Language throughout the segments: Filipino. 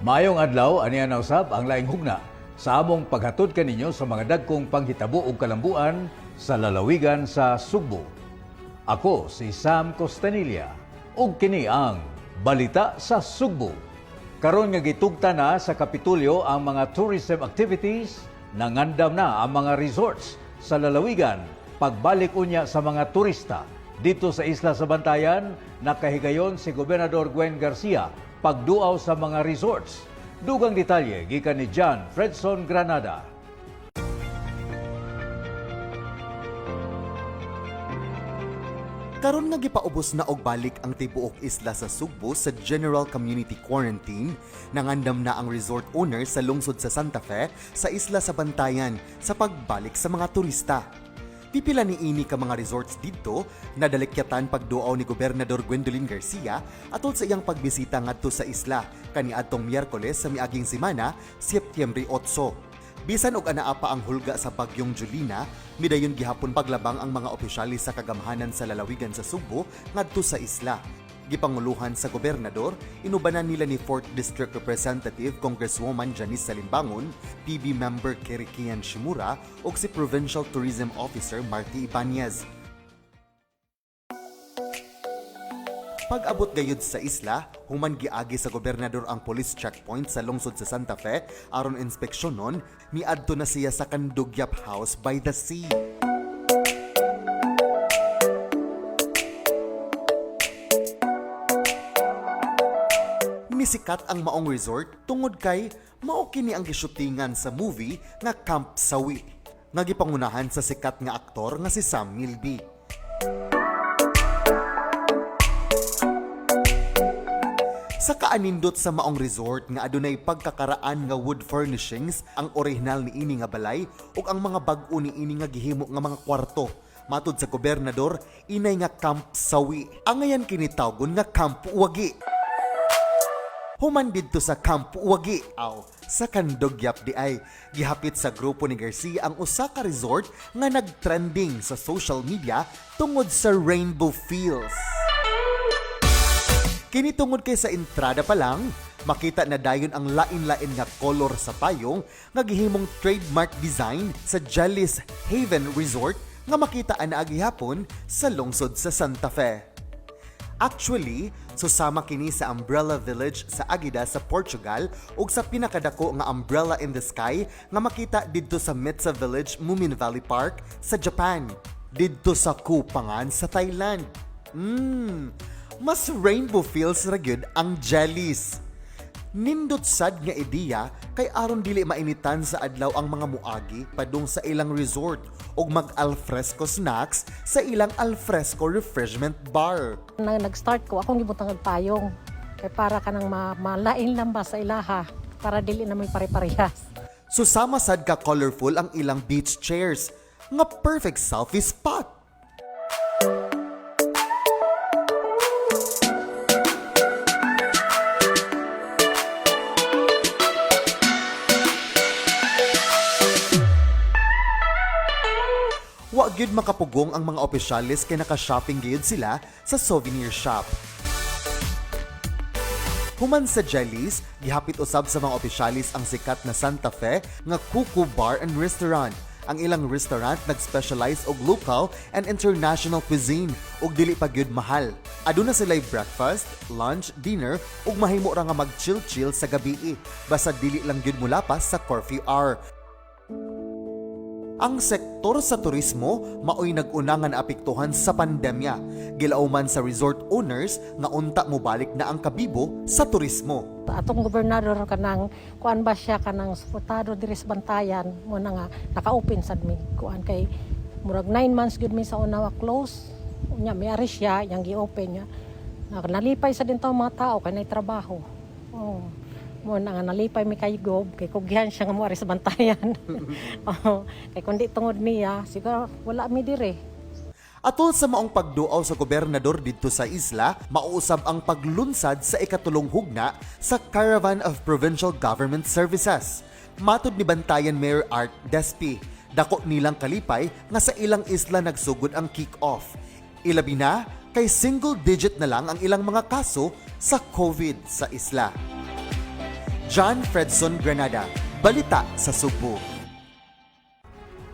Maayong adlaw, aniya na usab ang laing hugna sa among paghatod kaninyo sa mga dagkong panghitabo ug kalambuan sa lalawigan sa Sugbo. Ako si Sam Costanilla ug kini ang Balita sa Sugbo. Karon nga gitugta na sa Kapitolyo ang mga tourism activities, nangandam na ang mga resorts sa lalawigan pagbalik unya sa mga turista. Dito sa Isla sa Bantayan, nakahigayon si Gobernador Gwen Garcia pagduaw sa mga resorts. Dugang detalye gikan ni John Fredson Granada. Karon nga gipaubos na og balik ang tibuok isla sa Sugbo sa General Community Quarantine, nangandam na ang resort owner sa lungsod sa Santa Fe sa Isla sa Bantayan sa pagbalik sa mga turista. Pipila ni ini ka mga resorts dito na dalikyatan pagduaw ni Gobernador Gwendolyn Garcia atol sa iyang pagbisita ngadto sa isla kaniadtong Miyerkules sa miaging semana, Setyembre 8. Bisan og anaa pa ang hulga sa bagyong Julina, midayon gihapon paglabang ang mga opisyalis sa kagamhanan sa lalawigan sa Sugbo ngadto sa isla. Gipanguluhan sa gobernador, inubanan nila ni 4th District Representative Congresswoman Janice Salimbangon, PB member Kerikian Shimura ug si Provincial Tourism Officer Marty Ibanez. Pag-abot gayud sa isla, human giagi sa gobernador ang police checkpoint sa lungsod sa Santa Fe aron inspeksyonon, miadto na siya sa Kandugyap House by the Sea. Misikat ang maong resort tungod kay mao kini ang gisyutingan sa movie nga Camp Sawi, nga gipangunahan sa sikat nga aktor nga si Sam Milby. Sa kaanindot sa maong resort nga adunay pagkakaraan nga wood furnishings ang orihinal ni ini nga balay ug ang mga bag-o ni ini nga gihimo nga mga kwarto. Matud sa gobernador, inay nga Camp Sawi. Ang ngayon kinitawgon nga Camp Wagi. Human didto sa Camp Wagi, sa Kandugyap di ay gihapit sa grupo ni Garcia ang usa ka resort nga nagtrending sa social media tungod sa rainbow feels. Kini tungod kay sa entrada pa lang, makita na dayon ang lain-lain nga kolor sa payong nga gihimong trademark design sa Jelly's Haven Resort nga makita ana gihapon sa lungsod sa Santa Fe. Actually, susama kini sa Umbrella Village sa Agida sa Portugal ug sa pinakadako nga umbrella in the sky nga makita didto sa Metsa Village, Moomin Valley Park sa Japan. Didto sa Kupangan sa Thailand. Mas rainbow feels ra gyud ang Jellies. Nindot sad nga ideya kay aron dili mainitan sa adlaw ang mga muagi padung sa ilang resort ug mag-alfresco snacks sa ilang alfresco refreshment bar. Nag-start ko, akong gibutang payong. Kay para ka nang malain lang ba sa ilaha para dili na may pare-parehas. Susama sad ka colorful ang ilang beach chairs nga perfect selfie spot. Wa gyud makapugong ang mga opisyalis kay naka-shopping gyud sila sa souvenir shop. Human sa Jellies, gihapit usab sa mga opisyalis ang sikat na Santa Fe nga Kuku Bar and Restaurant. Ang ilang restaurant nag-specialize og local and international cuisine ug dili pa gyud mahal. Aduna sila'y breakfast, lunch, dinner ug mahimo ra nga mag-chill-chill sa gabii basta dili lang gyud mulapas sa curfew hour. Ang sektor sa turismo maoy nag-unangan apektuhan sa pandemya. Gilauman sa resort owners nga unta mo balik na ang kabibo sa turismo. Atong gobernador kanang kuan ba siya kanang suportado diri sa Bantayan mo na nga naka-open sad mi kuan kay murag 9 months gud mi sa una close. Unya may ari siya yang gi-open niya. Nalipay sa din taw mga tao kay nay trabaho. Mo na nga nalipay mi kay gob kay kugyan siya nga mo ari sa Bantayan. Kay kundi tungod niya siguro wala mi dire. Atol sa maong pagduaw sa gobernador didto sa isla, mauusab ang paglunsad sa ikatulong hugna sa Caravan of Provincial Government Services. Matud ni Bantayan Mayor Art Despi, dako nilang kalipay nga sa ilang isla nagsugod ang kick-off. Ilabi na kay single digit na lang ang ilang mga kaso sa COVID sa isla. John Fredson Granada, Balita sa Sugbo.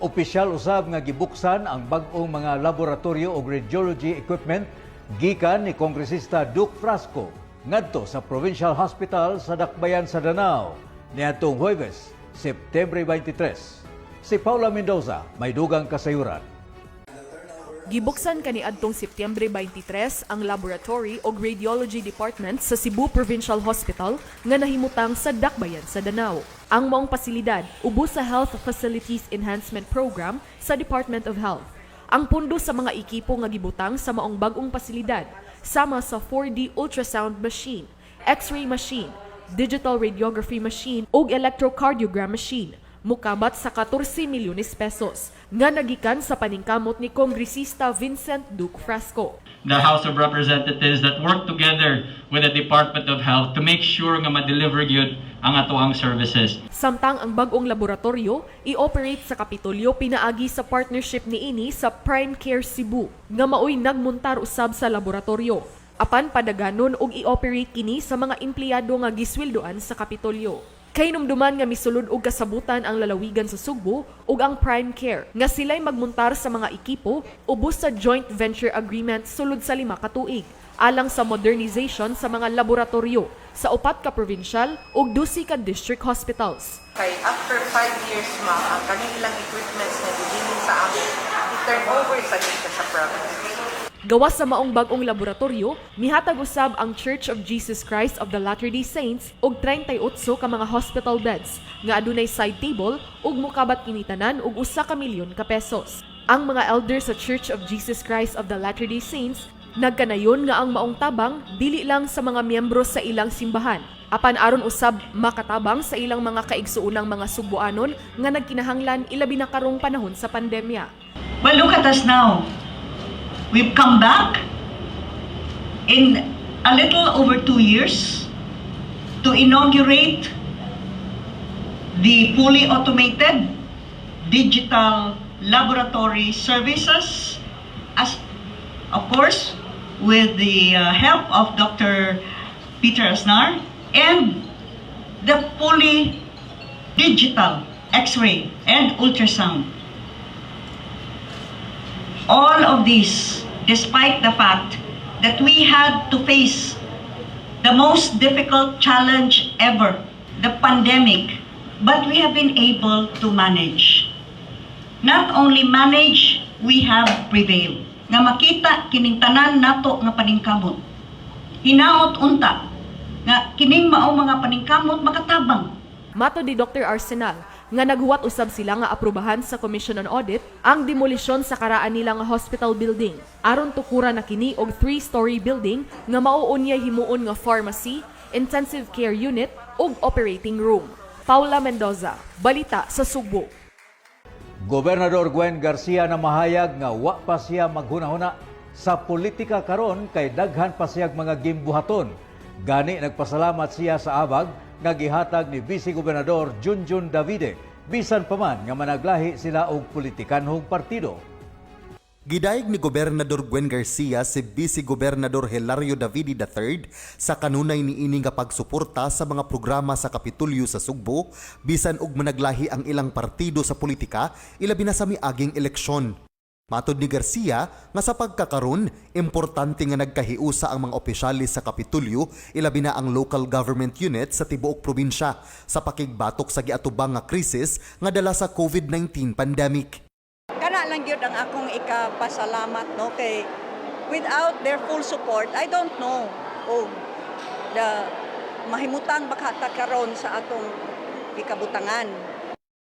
Opisyal usab nga gibuksan ang bag-ong mga laboratorio o radiology equipment gikan ni Kongresista Duke Frasco ngadto sa Provincial Hospital sa Dakbayan sa Danao niadtong Huwebes, September 23. Si Paula Mendoza may dugang kasayuran. Gibuksan kaniadtong Setyembre 23 ang Laboratory o Radiology Department sa Cebu Provincial Hospital nga nahimutang sa Dakbayan sa Danao. Ang maong pasilidad ubos sa Health Facilities Enhancement Program sa Department of Health. Ang pundo sa mga ekipo nga gibutang sa maong bag-ong pasilidad sama sa 4D ultrasound machine, X-ray machine, digital radiography machine ug electrocardiogram machine. Mukabat sa 14 milyones pesos nga nagikan sa paningkamot ni Kongresista Vincent Duke Frasco. The House of Representatives that work together with the Department of Health to make sure nga ma-deliver gyud ang atoang services. Samtang ang bag-ong laboratorio i-operate sa Kapitolyo pinaagi sa partnership niini sa Prime Care Cebu nga maoy nagmuntar usab sa laboratorio. Apan padaganon og i-operate kini sa mga empleyado nga gisweldoan sa Kapitolyo. Kay numduman nga misulod og kasabutan ang lalawigan sa Sugbo ug ang Prime Care nga sila'y magmuntar sa mga ekipo ubos sa joint venture agreement sulod sa 5 ka tuig alang sa modernization sa mga laboratorio sa 4 ka provincial ug 12 ka district hospitals. Kay after 5 years ang kanilang equipments na gigiling sa amin, i-turn over sa dito sa province. Gawas sa maong bag-ong laboratorio, mihatag usab ang Church of Jesus Christ of the Latter-day Saints og 38 ka mga hospital beds nga adunay side table ug mukabat kini tanan og 1 ka milyon ka pesos. Ang mga elders sa Church of Jesus Christ of the Latter-day Saints nagkanayon nga ang maong tabang dili lang sa mga miyembro sa ilang simbahan, apan aron usab makatabang sa ilang mga kaigsuonang mga Sugboanon nga nagkinahanglan ilabi na karong panahon sa pandemya. Well, look at us now. We've come back in a little over 2 years to inaugurate the fully automated digital laboratory services, as of course with the help of Dr. Peter Asnar, and the fully digital X-ray and ultrasound. All of this, despite the fact that we had to face the most difficult challenge ever, the pandemic, but we have been able to manage. Not only manage, we have prevailed. Nga makita kining tanan nato nga paningkamot. Hinaot unta nga kining mao mga paningkamot makatabang. Mato di Dr. Arsenal nga naghuwat usab sila nga aprubahan sa Commission on Audit ang demolisyon sa karaan nila nga hospital building aron tukura na kini og 3-story building nga mauunya himuon nga pharmacy, intensive care unit ug operating room. Paula Mendoza, Balita sa Sugbo. Gobernador Gwen Garcia na mahayag nga wa pa siya maghunahuna sa politika karon kay daghan pa siyang mga gimbuhaton. Gani nagpasalamat siya sa abag nga gihatag ni Vice Gobernador Junjun Davide bisan pa man nga managlahi sila og politikanhong partido. Gidayeg ni Gobernador Gwen Garcia si Vice Gobernador Hilario Davide III sa kanunay niini nga pagsuporta sa mga programa sa Kapitolyo sa Sugbo bisan og managlahi ang ilang partido sa politika ilabi na sa miaging eleksyon. Matod ni Garcia nga sa pagkakaron, importante nga nagkahiusa ang mga opisyalis sa Kapitolyo ilabi na ang local government unit sa tibuok probinsya sa pakigbatok sa giatubang nga krisis nga dala sa COVID-19 pandemic. Kana lang yun ang akong ikapasalamat, no? Kay without their full support, I don't know the mahimutang bakata karon sa atong ikabutangan.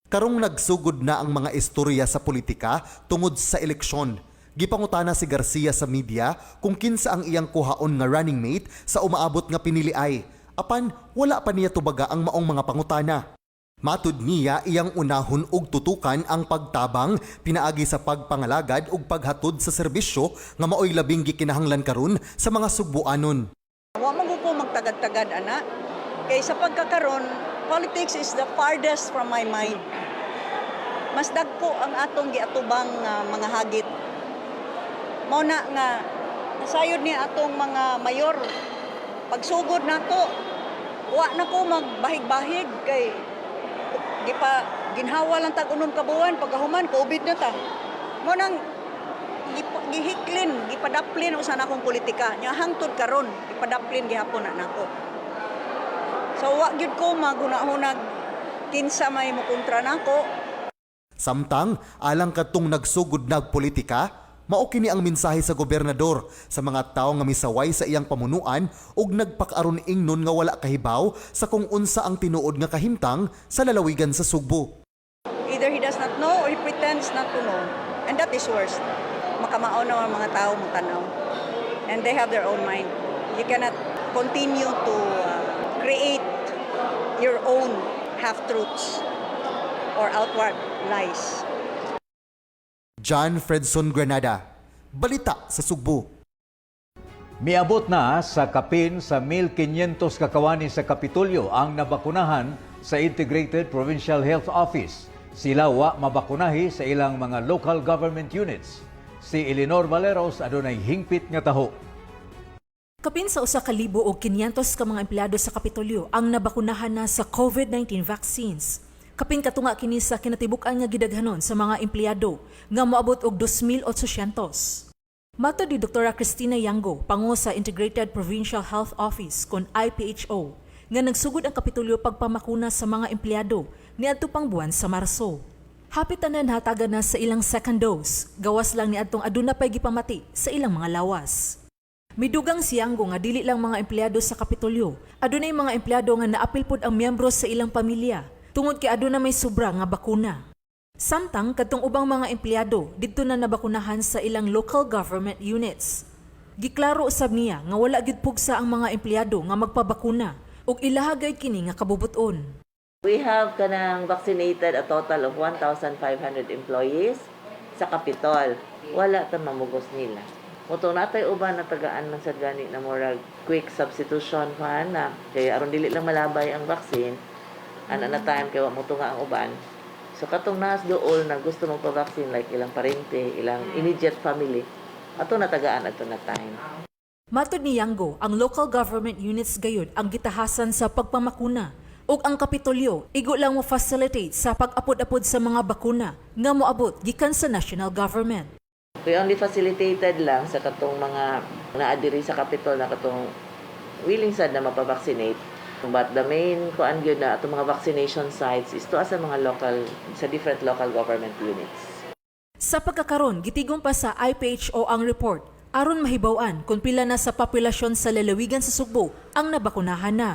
Karong nagsugod na ang mga istorya sa politika tungod sa eleksyon. Gipangutana si Garcia sa media kung kinsa ang iyang kuhaon nga running mate sa umaabot nga piniliay. Apan wala pa niya tubaga ang maong mga pangutana. Matud niya iyang unahon og tutukan ang pagtabang pinaagi sa pagpangalagad ug paghatod sa serbisyo nga maoy labing gikinahanglan karon sa mga Sugboanon. Wa man ko magtagad-tagad ana. Kay sa pagkakaron, politics is the farthest from my mind. Mas dagko ang atong giatubang mga hagit. Mao na nga nasayod ni atong mga mayor pagsugod nato wa na ko magbahig-bahig kay ginhawa lang tag unom ka buwan pagkahuman COVID na ta. Mo nang gihiklin, gipadaplin usan akong politika. Nya hangtod karon, gipadaplin gihapon na nako. So wa gyud ko maghunahunag kinsa may mukontra nako. Samtang alang katong nagsugod nag politika, mao kini ang mensahe sa gobernador sa mga tawo nga misaway sa iyang pamunuan ug nagpakaron ingnon nga wala kahibaw sa kung unsa ang tinuod nga kahimtang sa lalawigan sa Sugbo. Either he does not know or he pretends not to know. And that is worse. Makamao na ang mga tao mo tanaw. And they have their own mind. You cannot continue to create your own half-truths or outward lies. John Fredson Granada, Balita sa Sugbo. Miabot na sa kapin sa 1,500 kakawani sa Kapitolyo ang nabakunahan sa Integrated Provincial Health Office. Sila wa mabakunahi sa ilang mga local government units. Si Eleanor Valeros adunay hingpit nga taho. Kapin sa 1,500 ka mga empleyado sa Kapitolyo ang nabakunahan na sa COVID-19 vaccines. Kapin katunga kini sa kinatibuk-an nga gidaghanon sa mga empleyado nga moabot og 2,800. Mato di Dr. Cristina Yango, pangu sa Integrated Provincial Health Office kon IPHO, nga nagsugod ang Kapitolyo pagpamakuna sa mga empleyado niadto pang buwan sa Marso. Hapit na nahatagan na sa ilang second dose, gawas lang niadtong aduna pay gipamati sa ilang mga lawas. Midugang si Yango nga dili lang mga empleyado sa Kapitolyo, adunay mga empleyado nga naapil pod ang miyembro sa ilang pamilya tungod kay aduna may sobra nga bakuna. Samtang kadtong ubang mga empleyado didto na nabakunahan sa ilang local government units. Giklaro usab niya nga wala gid pugsa ang mga empleyado nga magpabakuna ug ilahagay kini nga kabubuton. We have kanang vaccinated a total of 1,500 employees sa Capitol. Wala ta mamugos nila. Mutong natay uban na tagaan man sad gani na murag quick substitution fan na kay aron dili lang malabay ang vaccine. Ana na time kay wa mo tunga ang uban. So katong nas dool na gusto mong pa-vaccine like ilang parente, ilang immediate family, ato natagaan ato na time. Matod ni Yango, ang local government units gayud ang gitahasan sa pagpamakuna ug ang Kapitolyo igo lang mo facilitate sa pag-apod-apod sa mga bakuna nga moabot gikan sa national government. We only facilitated lang sa katong mga naadiri sa Capitol na katong willing sad na mapavaccinate. But the main kuan gyud na atong mga vaccination sites is to sa mga local sa different local government units. Sa pagkakaron, gitigom pa sa IPHO ang report aron mahibaw-an kung pila na sa populasyon sa lalawigan sa Sugbo ang nabakunahan na.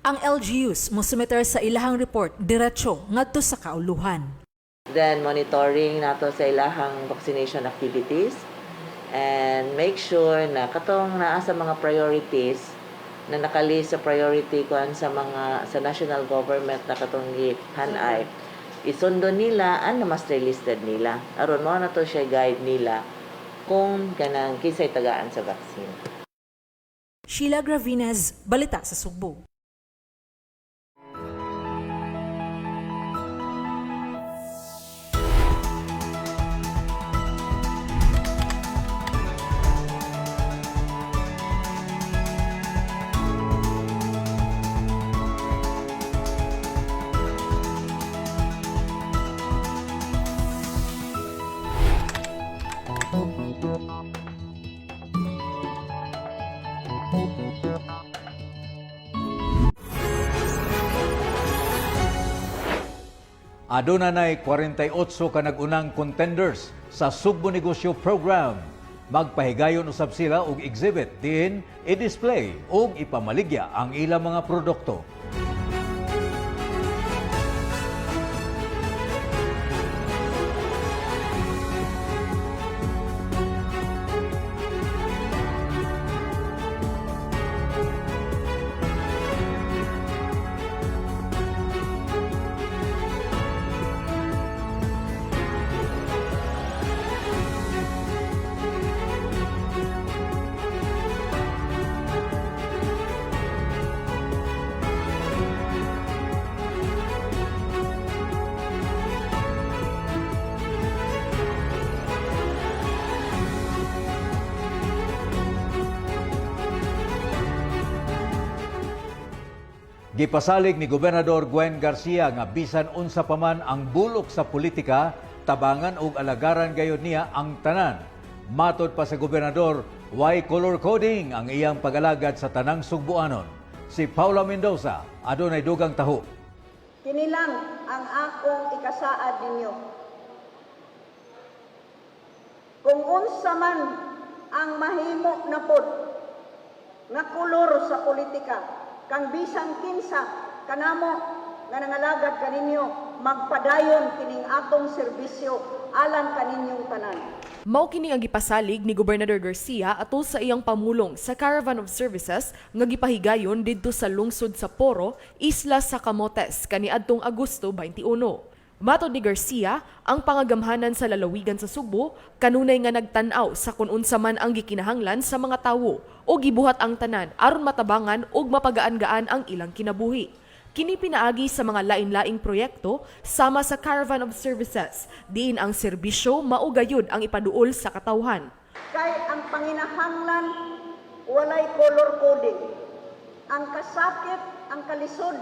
Ang LGUs mosumeter sa ilahang report diretso ngadto sa kauluhan. Then monitoring nato sa ilahang vaccination activities and make sure na katong naa sa mga priorities na nakalist sa priority kuan sa mga sa national government na katong gihanay isundo nila ang master listed nila aron mo na to siya guide nila kung kanang kisay tagaan sa vaccine. Sheila Gravinez, Balita sa Sugbo. Aduna nay 48 ka nag-unang contenders sa Sugbo Negosyo Program. Magpahigayon usab sila og exhibit diin i-display ug ipamaligya ang ilang mga produkto. Gipasalig ni Gobernador Gwen Garcia nga bisan unsa pa man ang bulok sa politika, tabangan ug alagaran gayud niya ang tanan. Matod pa sa gobernador, why color coding ang iyang pag-alagad sa tanang Sugbuanon. Si Paula Mendoza adunay dugang taho. Kini lang ang akong ikasaad ninyo. Kung unsa man ang mahimo na pod nga kolor sa politika, kang bisan kinsa kanamo nga nangalagad kaninyo, magpadayon kining atong serbisyo alang kaninyong tanan. Mao kini ang gipasalig ni Gobernador Garcia atol sa iyang pamulong sa Caravan of Services nga gipahigayon didto sa lungsod sa Poro, Isla sa Camotes kaniadtong Agosto 21. Matod ni Garcia, ang pangagamhanan sa lalawigan sa Subo kanunay nga nagtan-aw sa kung unsa man ang gikinahanglan sa mga tawo o gibuhat ang tanan aron matabangan ug mapagaan-gaan ang ilang kinabuhi. Kini pinaagi sa mga lain-laing proyekto sama sa Caravan of Services, diin ang serbisyo maugayod ang ipaduol sa katawhan. Kay ang panginahanglan walay color coding. Ang kasakit, ang kalisod,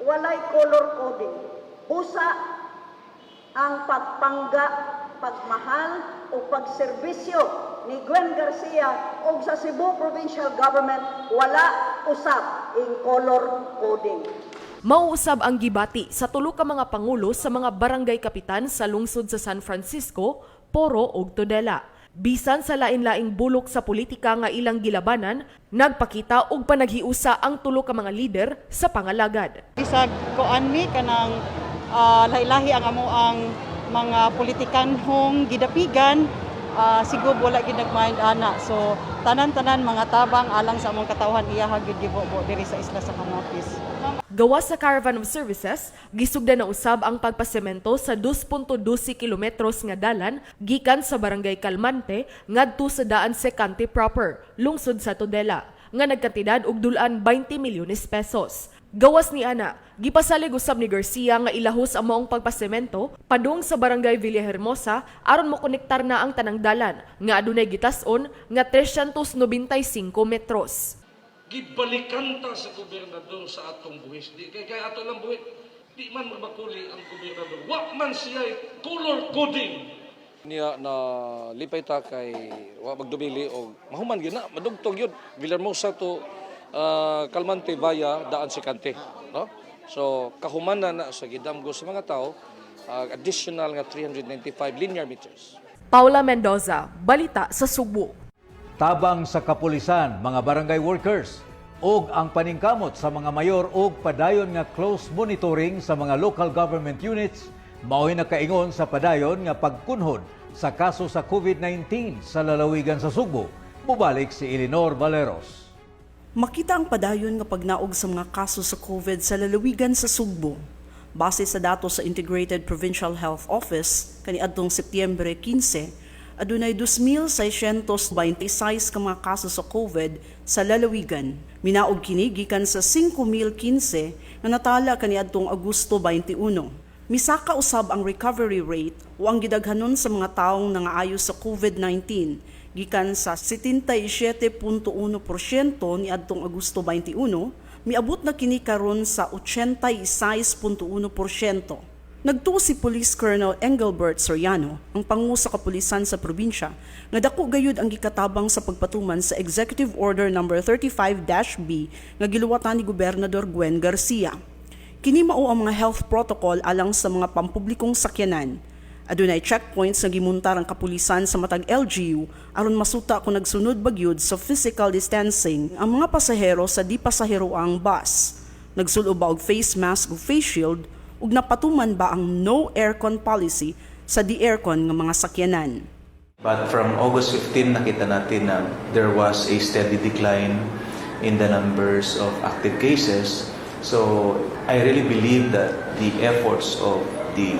walay color coding. Busa ang pagpangga, pagmahal o pagserbisyo ni Gwen Garcia o sa Cebu Provincial Government wala usab in color coding. Mauusab ang gibati sa tulo ka mga pangulo sa mga barangay kapitan sa lungsod sa San Francisco, Poro ug Tudela. Bisan sa lain-laing bulok sa politika nga ilang gilabanan, nagpakita og panaghiusa ang tulo ka mga lider sa pangalagad. Bisag koan mi kanang lahi-lahi ang amo ang mga politikanhong gidapigan, siguro wala gid nagmind ana. So tanan-tanan mga tabang alang sa among katawhan iyaha gyud gibobo diri sa Isla sa Camotes. Gawas sa Caravan of Services, gisugdan na usab ang pagpasemento sa 2.12 kilometros nga dalan gikan sa Barangay Calmante ngadto sa Daan Secante proper, lungsod sa Tudela, nga nagkantidad og dulan 20 milyones pesos. Gawas ni ana, gipasalig usab ni Garcia nga ilahos ang maong pagpasemento padung sa Barangay Villahermosa aron mokonektar na ang tanang dalan nga adunay gitas-on nga 395 metros. Gibalikan ta sa gobernador sa atong buhis. Di kay ato lang buhis. Di man magmakuli ang gobernador. Wa man siya color coding. Niya na lipay ta kay wa magdumili og mahuman gyud na madugtong yun. Villahermosa to Calmante via Daan Secante, no? So kahuman na sa gidamgo sa mga tao additional nga 395 linear meters. Paula Mendoza, balita sa Subo. Tabang sa kapulisan, mga barangay workers, ug ang paningkamot sa mga mayor ug padayon nga close monitoring sa mga local government units, mao'y nakaingon sa padayon nga pagkunhod sa kaso sa COVID-19 sa lalawigan sa Subo. Mubalik si Eleanor Valeros. Makita ang padayon nga pagnaog sa mga kaso sa COVID sa lalawigan sa Sugbo. Base sa datos sa Integrated Provincial Health Office kaniadtong Setyembre 15, adunay 2,626 ka mga kaso sa COVID sa lalawigan. Minaog kini gikan sa 5,015 nga natala kaniadtong Agosto 21. Misaka usab ang recovery rate o ang gidaghanon sa mga taong nangaayo sa COVID-19 gikan sa 77.1% niadtong Agosto 21, miabot na kini karon sa 86.1%. Nagtuo si Police Colonel Engelbert Soriano, ang pangu sa kapulisan sa probinsya, nga dako gayud ang gikatabang sa pagpatuman sa Executive Order No. 35-B nga giluwatan ni Gobernador Gwen Garcia. Kini mao ang mga health protocol alang sa mga pampublikong sakyanan. Adunay checkpoints nga gimuntar ang kapulisan sa matag LGU aron masuta kung nagsunod bagyod sa physical distancing ang mga pasahero sa di pasaheroang bus. Nagsulo ba og face mask o face shield ug napatuman ba ang no aircon policy sa di aircon nga mga sakyanan. But from August 15 nakita natin na there was a steady decline in the numbers of active cases. So I really believe that the efforts of the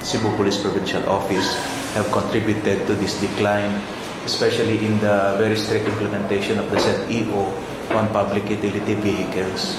Cebu Police Provincial Office have contributed to this decline, especially in the very strict implementation of the ZEO on public utility vehicles.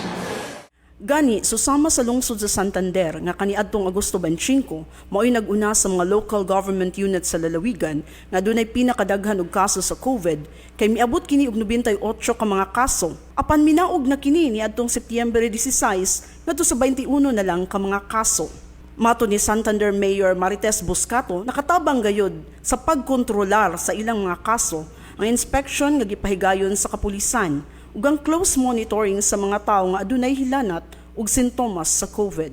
Gani, susama sa lungsod sa Santander nga kaniadtong Agosto 25, mao'y nag-una sa mga local government units sa lalawigan nga dunay pinakadaghan og kaso sa COVID kay miabot kini og 98 ka mga kaso. Apan minaog na kini niadtong Setyembre 16 ngadto sa 21 na lang ka mga kaso. Mato ni Santander Mayor Marites Buscato, nakatabang gayud sa pagkontrolar sa ilang mga kaso ang inspection nga gipahigayon sa kapulisan ug ang close monitoring sa mga tawo nga adunay hilanat ug sintomas sa COVID.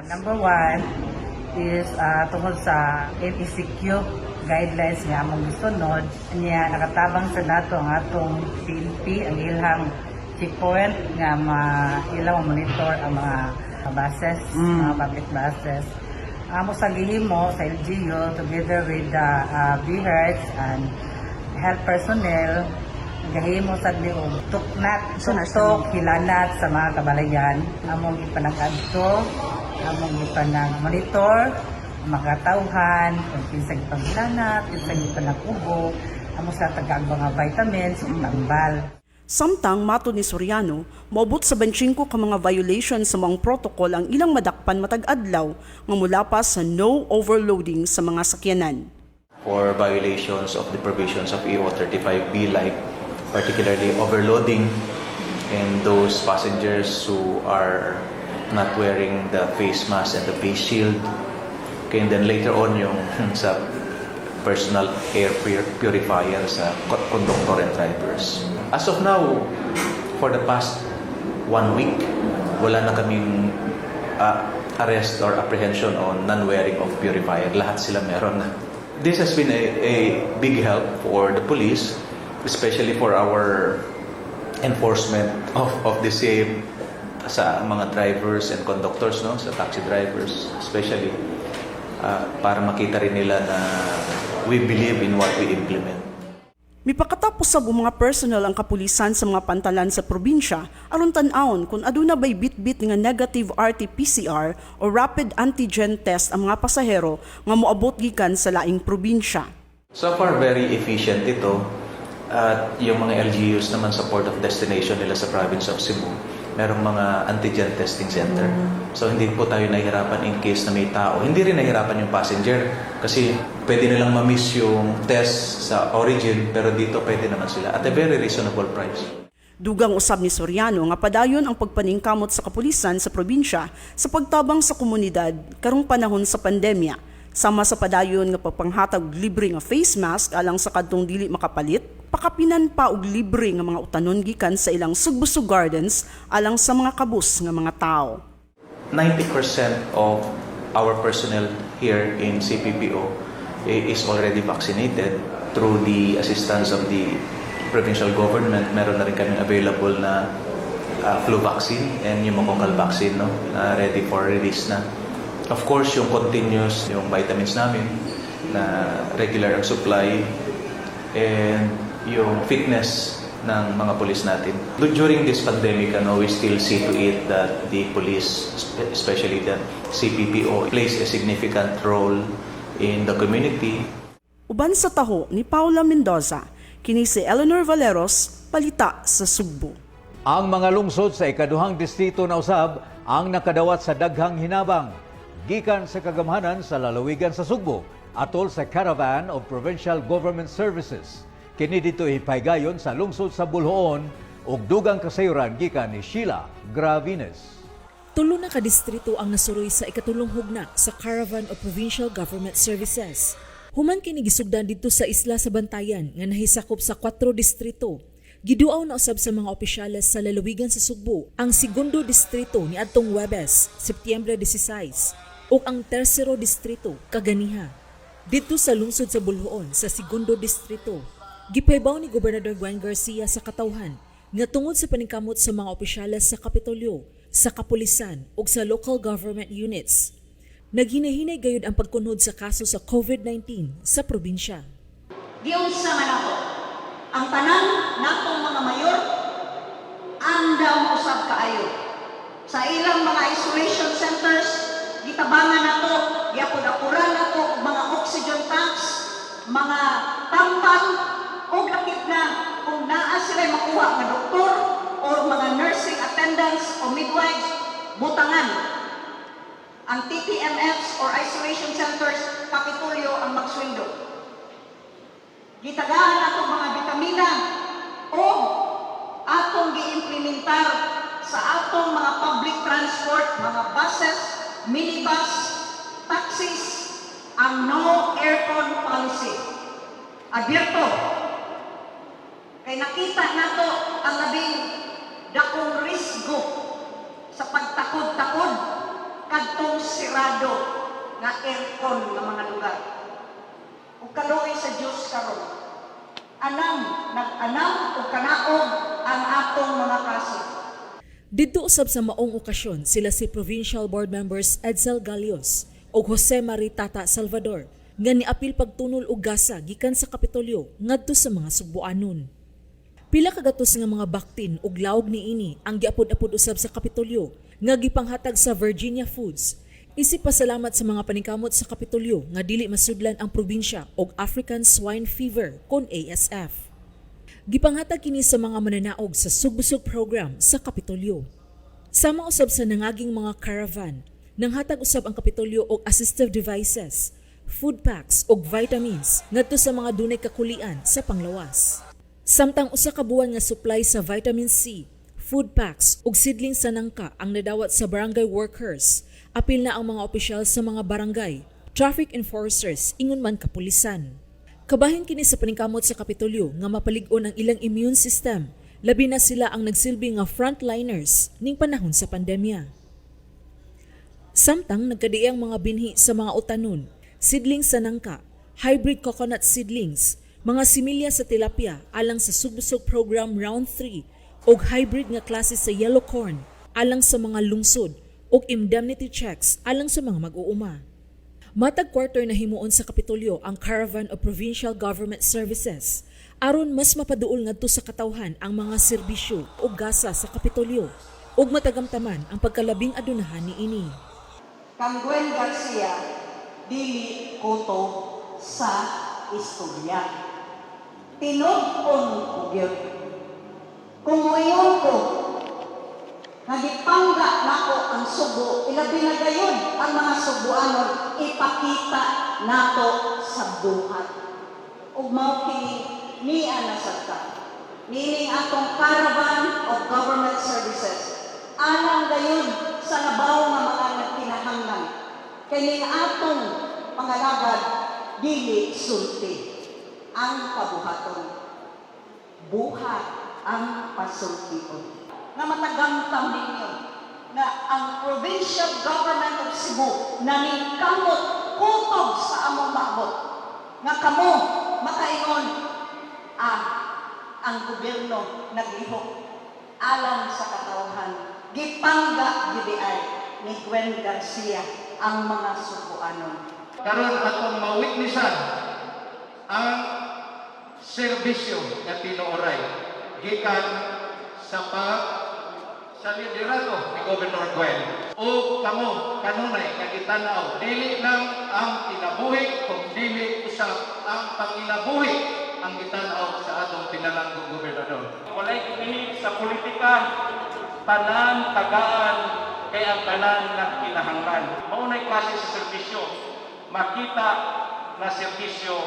Number 1 is tungkol sa NECQ guidelines nga among gisunod. Niya nakatabang sa nato ang atong PNP, ang ilhang checkpoint nga ilang monitor ang mga buses, mga public buses. Amo sa gihimo sa LGU together with the BHERS and health personnel gahimo sa liog tuknat tuktok hilanat sa mga kabalayan among ipanag-adto among ipanag-monitor mga tauhan kung kinsang ipanghilanat kinsang ipanag-ubo among sa tagaag mga vitamins ug tambal. Samtang mato ni Soriano, moabot sa 25 ka mga violation sa mga protocol ang ilang madakpan matag adlaw nga mula pa sa no overloading sa mga sakyanan. For violations of the provisions of EO 35B like particularly overloading and those passengers who are not wearing the face mask and the face shield. Okay, and then later on yung sa personal air purifier sa conductor and drivers. As of now, for the past 1 week, wala na kaming arrest or apprehension on non-wearing of purifier. Lahat sila meron na. This has been a big help for the police, especially for our enforcement of the same sa mga drivers and conductors, no, sa taxi drivers especially, para makita rin nila na we believe in what we implement. Mipakatapos sa mga personal ang kapulisan sa mga pantalan sa probinsya aron tan-awon kung aduna bay bit-bit nga negative RT-PCR o rapid antigen test ang mga pasahero nga moabot gikan sa laing probinsya. So far, very efficient ito. At yung mga LGUs naman sa port of destination nila sa province of Cebu, merong mga antigen testing center. So hindi po tayo nahihirapan in case na may tao. Hindi rin nahihirapan yung passenger kasi pwede nilang ma-miss yung test sa origin pero dito pwede naman sila at a very reasonable price. Dugang usab ni Soriano nga padayon ang pagpaningkamot sa kapulisan sa probinsya sa pagtabang sa komunidad karong panahon sa pandemya. Sama sa padayon nga pagpanghatag og libre nga face mask alang sa kadtong dili makapalit, pakapinan pa og libre nga mga utanon gikan sa ilang Sugbusug Gardens alang sa mga kabus nga mga tao. 90% of our personnel here in CPPO is already vaccinated through the assistance of the provincial government. Meron na rin kami available na flu vaccine and pneumococcal vaccine, no, ready for release na. Of course, yung continuous, yung vitamins namin na regular ang supply and yung fitness ng mga police natin. During this pandemic, we still see to it that the police, especially the CPPO, plays a significant role in the community. Uban sa taho ni Paula Mendoza, kini si Eleanor Valeros, palita sa Sugbo. Ang mga lungsod sa ikaduhang distrito na usab ang nakadawat sa daghang hinabang gikan sa kagamhanan sa lalawigan sa Sugbo atol sa Caravan of Provincial Government Services. Kini dito ipaygayon sa lungsod sa Bulhoon ug dugang kasayuran gikan ni Sheila Gravines. Tulo na ka distrito ang nasuroy sa ikatulong hugna sa Caravan of Provincial Government Services. Human kini gisugdan dito sa Isla sa Bantayan nga nahisakop sa 4 distrito. Giduaw na usab sa mga opisyales sa lalawigan sa Sugbo ang segundo distrito ni adtong Huwebes, Setyembre 16. ug ang tersero distrito kaganiha. Dito sa lungsod sa Bulhoon sa segundo distrito, gipaybaw ni Gobernador Gwen Garcia sa katawhan nga tungod sa paningkamot sa mga opisyales sa Kapitolyo, sa kapulisan ug sa local government units. Naghinahinay gayud ang pagkunod sa kaso sa COVID-19 sa probinsya. Diyon sa manato, ang tanan natong mga mayor andam usab kaayo sa ilang mga isolation centers. Gitabangan nato, giapod-apuran nato mga oxygen tanks, mga tampang o kapit na kung naa sila makuha ng doktor o mga nursing attendants o midwives, butangan. Ang TPMFs or isolation centers, Kapitolyo ang magswindo. Gitagahan atong mga bitamina o atong giimplementar sa atong mga public transport, mga buses, minibus, taxis, ang no aircon policy. Abierto. Kay nakita nato ang labing dakong risgo sa pagtakod-takod kadtong sirado nga aircon nga mga lugar. Ug kaluoy sa Dios karon. Nag-anam ug kanaog ang atong mga kaso. Didto usab sa maong okasyon sila si Provincial Board Members Edsel Galios o Jose Marie Tata Salvador nga niapil pagtunol og gasa gikan sa Kapitolyo ngadto sa mga Sugboanon. Pila ka gatos nga mga baktin ug lawg niini ang giapod-apod usab sa Kapitolyo nga gipanghatag sa Virginia Foods. Isip pasalamat sa mga paningkamot sa Kapitolyo nga dili masudlan ang probinsya og African Swine Fever kon ASF. Gipanghatag kini sa mga mananaog sa sugbusog program sa Kapitolyo. Sama usab sa nangaging mga caravan, nanghatag usab ang Kapitolyo og assistive devices, food packs ug vitamins ngadto sa mga dunay kakulian sa panglawas. Samtang usa ka buwan nga supply sa vitamin C, food packs ug sidling sa nangka ang nadawat sa barangay workers. Apil na ang mga opisyal sa mga barangay, traffic enforcers, ingon man kapulisan. Kabahin kini sa paningkamot sa Kapitolyo nga mapalig-on ang ilang immune system, labi na sila ang nagsilbi nga frontliners ning panahon sa pandemya. Samtang nagkadiang mga binhi sa mga utanon, sidlings sa nangka, hybrid coconut seedlings, mga similya sa tilapia alang sa sugbusog program round 3 ug hybrid nga klase sa yellow corn alang sa mga lungsod ug indemnity checks alang sa mga mag-uuma. Matag quarter na himuon sa Kapitolyo ang Caravan of Provincial Government Services aron mas mapaduol ngadto sa katawhan ang mga serbisyo ug gasa sa Kapitolyo ug matagamtaman ang pagkalabing adunahan niini. Kang Gwen Garcia dili koto sa istorya. Tinud-on ko gyud. Kung moingon ko nagipangga nako ang Subo, ilabi na gayon ang mga Subuanon, ipakita nato sa buhat. Ug mao kini niya nasagka. Meaning atong Caravan of Government Services. Alang gayon sa labaw nga mga nagkinahanglan. Kini atong pangalagad dili sulti ang kabuhaton. Buhat ang pasultiyon. Na matagamtam ninyo na ang Provincial Government of Cebu naningkamot kutob sa among maabot nga kamo makaingon ang gobyerno naglihok alang sa katawhan gipangga gidiay ni Gwen Garcia ang mga Subuanon. Karon atong mawitnessan ang serbisyo nga tinuoray gikan sa liderato ni Governor Gwen. O kamo kanunay nga gitanaw dili lang ang kinabuhi kung dili usab ang panginabuhi ang gitanaw sa atong pinalanggong gobernador. Walay gihig sa politika, tanan tagaan kay ang tanan nga kinahanglan. Maunay klase sa serbisyo, makita na serbisyo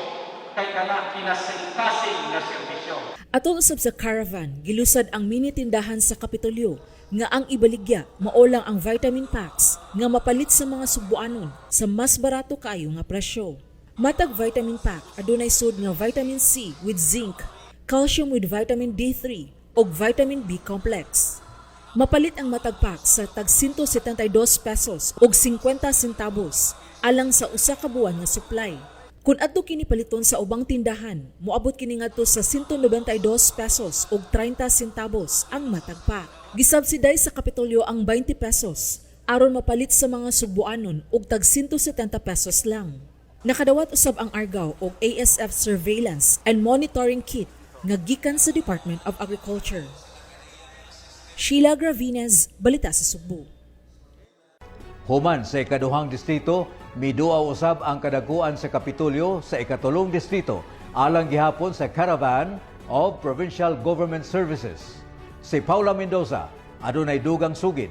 kay kana kinasing-kasing na serbisyo. Atol usab sa caravan, gilusad ang mini tindahan sa Kapitolyo nga ang ibaligya maolang ang vitamin packs nga mapalit sa mga Subuanon sa mas barato kaayo nga presyo. Matag vitamin pack adunay sud nga vitamin C with zinc, calcium with vitamin D3 ug vitamin B complex. Mapalit ang matag pack sa tag 172 pesos ug 50 centavos alang sa usa ka buwan nga supply. Kung adto kini paliton sa ubang tindahan, moabot kini ngadto sa 192 pesos ug 30 centavos ang matag pack. Gisubsidize sa Kapitolyo ang 20 pesos aron mapalit sa mga Subuanon ug tag 170 pesos lang. Nakadawat usab ang Argao og ASF surveillance and monitoring kit nga gikan sa Department of Agriculture. Sheila Gravines, Balita sa Sugbo. Human sa ikaduhang distrito, miduaw usab ang kadaguan sa Kapitolyo sa ikatulong distrito alang gihapon sa Caravan of Provincial Government Services. Si Paula Mendoza adunay dugang sugid.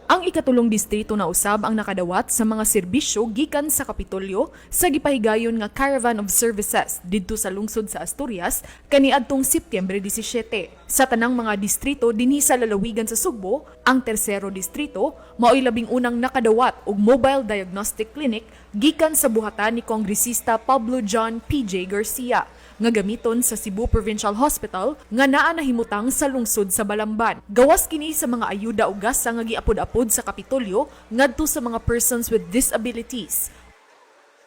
Ang ikatulong distrito na usab ang nakadawat sa mga serbisyo gikan sa Kapitolyo sa gipahigayon nga Caravan of Services didto sa lungsod sa Asturias kaniadtong Setyembre 17. Sa tanang mga distrito dinhi sa lalawigan sa Sugbo, ang tersero distrito mao'y labing unang nakadawat og mobile diagnostic clinic gikan sa buhatan ni Kongresista Pablo John P.J. Garcia nga gamiton sa Cebu Provincial Hospital nga naa nahimutang sa lungsod sa Balamban. Gawas kini sa mga ayuda ug gasa nga giapod-apod sa Kapitolyo ngadto sa mga persons with disabilities,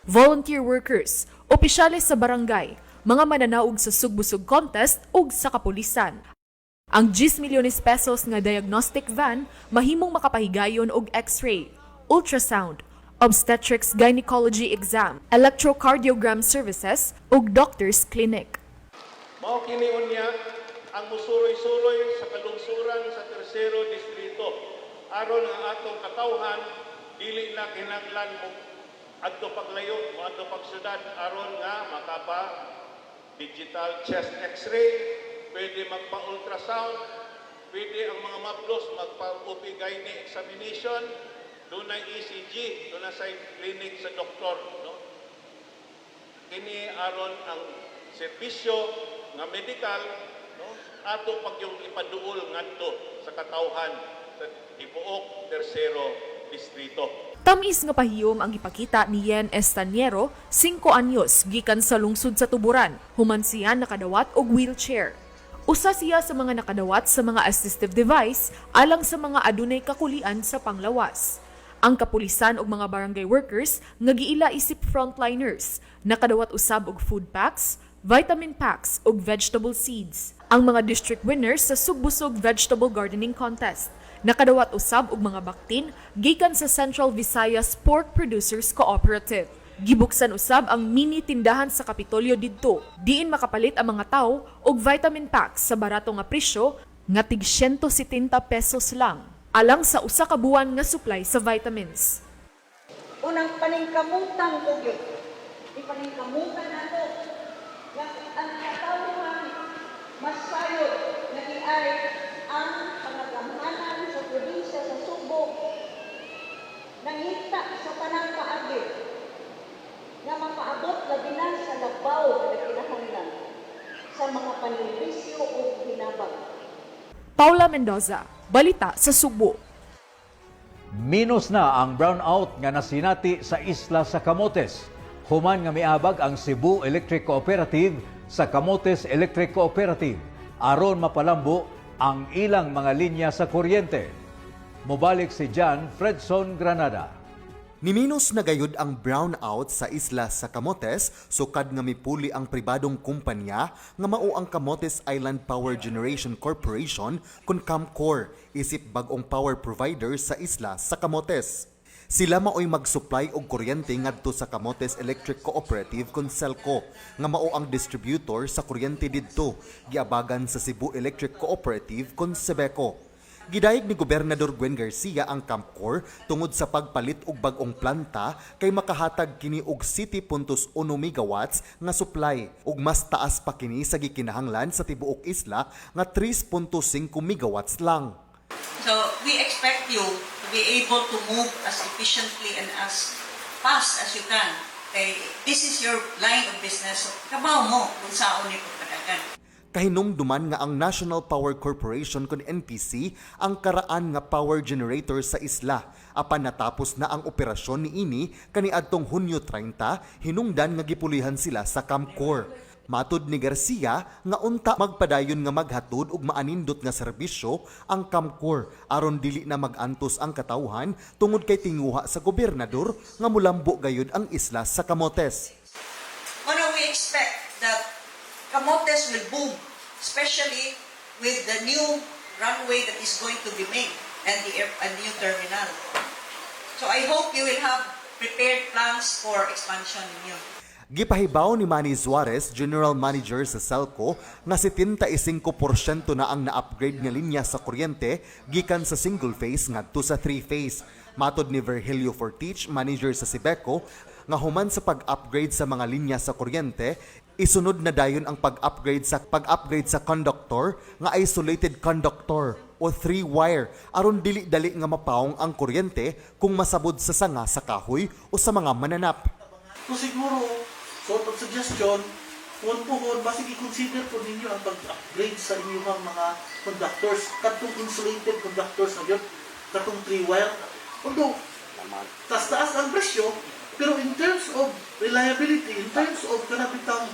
volunteer workers, opisyales sa barangay, mga mananaog sa sugbusog contest ug sa kapulisan. Ang 10 milyones pesos nga diagnostic van mahimong makapahigayon og X-ray, ultrasound, obstetrics gynecology exam, electrocardiogram services ug doctor's clinic. Mao kini unya ang musuroy-suroy sa kalungsuran sa tersero distrito aron ang atong katawhan dili na kinahanglan mo adto paglayo o adto pagsudad aron nga makapa digital chest x-ray, pwede magpa-ultrasound, pwede ang mga mablos magpa-OP gyne examination, dunay ECG, dunay sa clinic sa doktor, no? Kini aron ang serbisyo nga medical, no, ato pag yung ipaduol ngadto sa katawhan sa tibuok tersero distrito. Tamis nga pahiyom ang ipakita ni Yen Estaniero, 5 anyos, gikan sa lungsod sa Tuburan. Human siya nakadawat og wheelchair. Usa siya sa mga nakadawat sa mga assistive device alang sa mga adunay kakulian sa panglawas. Ang kapulisan ug mga barangay workers nga giila isip frontliners, nakadawat usab og food packs, vitamin packs ug vegetable seeds. Ang mga district winners sa Sugbusog Vegetable Gardening Contest, nakadawat usab og mga baktin gikan sa Central Visayas Pork Producers Cooperative. Gibuksan usab ang mini tindahan sa Kapitolyo didto, diin makapalit ang mga tao og vitamin packs sa barato nga presyo nga tig 170 pesos lang, alang sa usa ka buwan nga supply sa vitamins. Unang paningkamutan ko yun. Ipaningkamutan nato nga ang katawhan masayod na iay ang panagamanan sa probinsya sa Sugbo nangita sa tanang kaagid nga mapaabot labi na sa labaw na kinahanglan sa mga panibisyo o hinabang. Paula Mendoza, Balita sa Sugbo. Minus na ang brownout nga nasinati sa isla sa Camotes. Human nga miabag ang Cebu Electric Cooperative sa Camotes Electric Cooperative aron mapalambo ang ilang mga linya sa kuryente. Mobalik si John Fredson Granada. Niminos na gayud ang brownout sa isla sa Camotes, sukad nga mipuli ang pribadong kumpanya nga mao ang Camotes Island Power Generation Corporation kun Camcor, isip bag-ong power provider sa isla sa Camotes. Sila mao'y mag-supply og kuryente ngadto sa Camotes Electric Cooperative kun Celco, nga mao ang distributor sa kuryente didto, giabagan sa Cebu Electric Cooperative kun Sebeco. Gidayeg ni Gobernador Gwen Garcia ang Camcor tungod sa pagpalit og bag-ong planta kay makahatag kini og 7.1 megawatts nga supply ug mas taas pa kini sa gikinahanglan sa tibuok isla nga 3.5 megawatts lang. So we expect you to be able to move as efficiently and as fast as you can. Okay? This is your line of business. So, kabaw mo kung saan ni pagpadagan. Kahinumduman nga ang National Power Corporation kun NPC ang karaan nga power generator sa isla. Apan natapos na ang operasyon niini kaniadtong Hunyo 30, hinungdan nga gipulihan sila sa Camcor. Matud ni Garcia nga unta magpadayon nga maghatod og maanindot nga serbisyo ang Camcor aron dili na magantos ang katawhan tungod kay tinguha sa gobernador nga mulambo gayud ang isla sa Camotes. What do we expect that Camotes will boom, especially with the new runway that is going to be made and a new terminal. So I hope you will have prepared plans for expansion ninyo. Gipahibaw ni Manny Suarez, General Manager sa Celco, nga 75% na ang na-upgrade nga linya sa kuryente gikan sa single phase ngadto sa 3 phase. Matod ni Virgilio Fortich, Manager sa Sebeco, nga human sa pag-upgrade sa mga linya sa kuryente, isunod na dayon ang pag-upgrade sa conductor nga isolated conductor o 3-wire aron dili dali nga mapawong ang kuryente kung masabod sa sanga sa kahoy o sa mga mananap. So siguro, sort of suggestion, puhon basig i-consider po ninyo ang pag-upgrade sa inyong mga conductors, katong insulated conductors na yun, katong 3-wire. Although, taas-taas ang presyo, pero in terms of reliability, in terms of kanabitang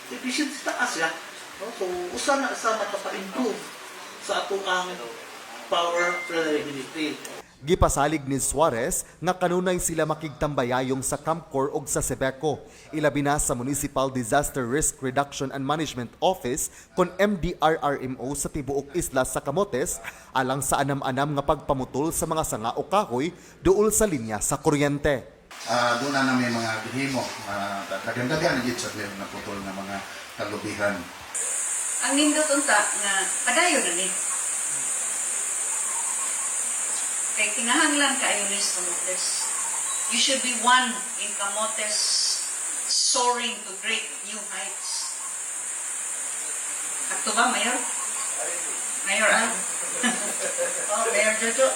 efficiency, taas ya. No? So, usa na sa makapa-improve sa ato ang power reliability. Gipasalig ni Suarez nga kanunay sila makigtambayayong sa Camcor ug sa Sebeco, ilabi na sa Municipal Disaster Risk Reduction and Management Office kon MDRRMO sa tibuok isla sa Camotes alang sa anam-anam nga pagpamutol sa mga sanga o kahoy duol sa linya sa kuryente. Doon na may mga bihimo, dagan-dagan na sa na putol ng mga kalubihan. Ang nindot unta nga padayon na ni. Kay kinahanglan kayo ni Camotes. You should be one in Camotes soaring to great new heights. Akto ba, Mayor? Mayor, oh, Mayor Jojo.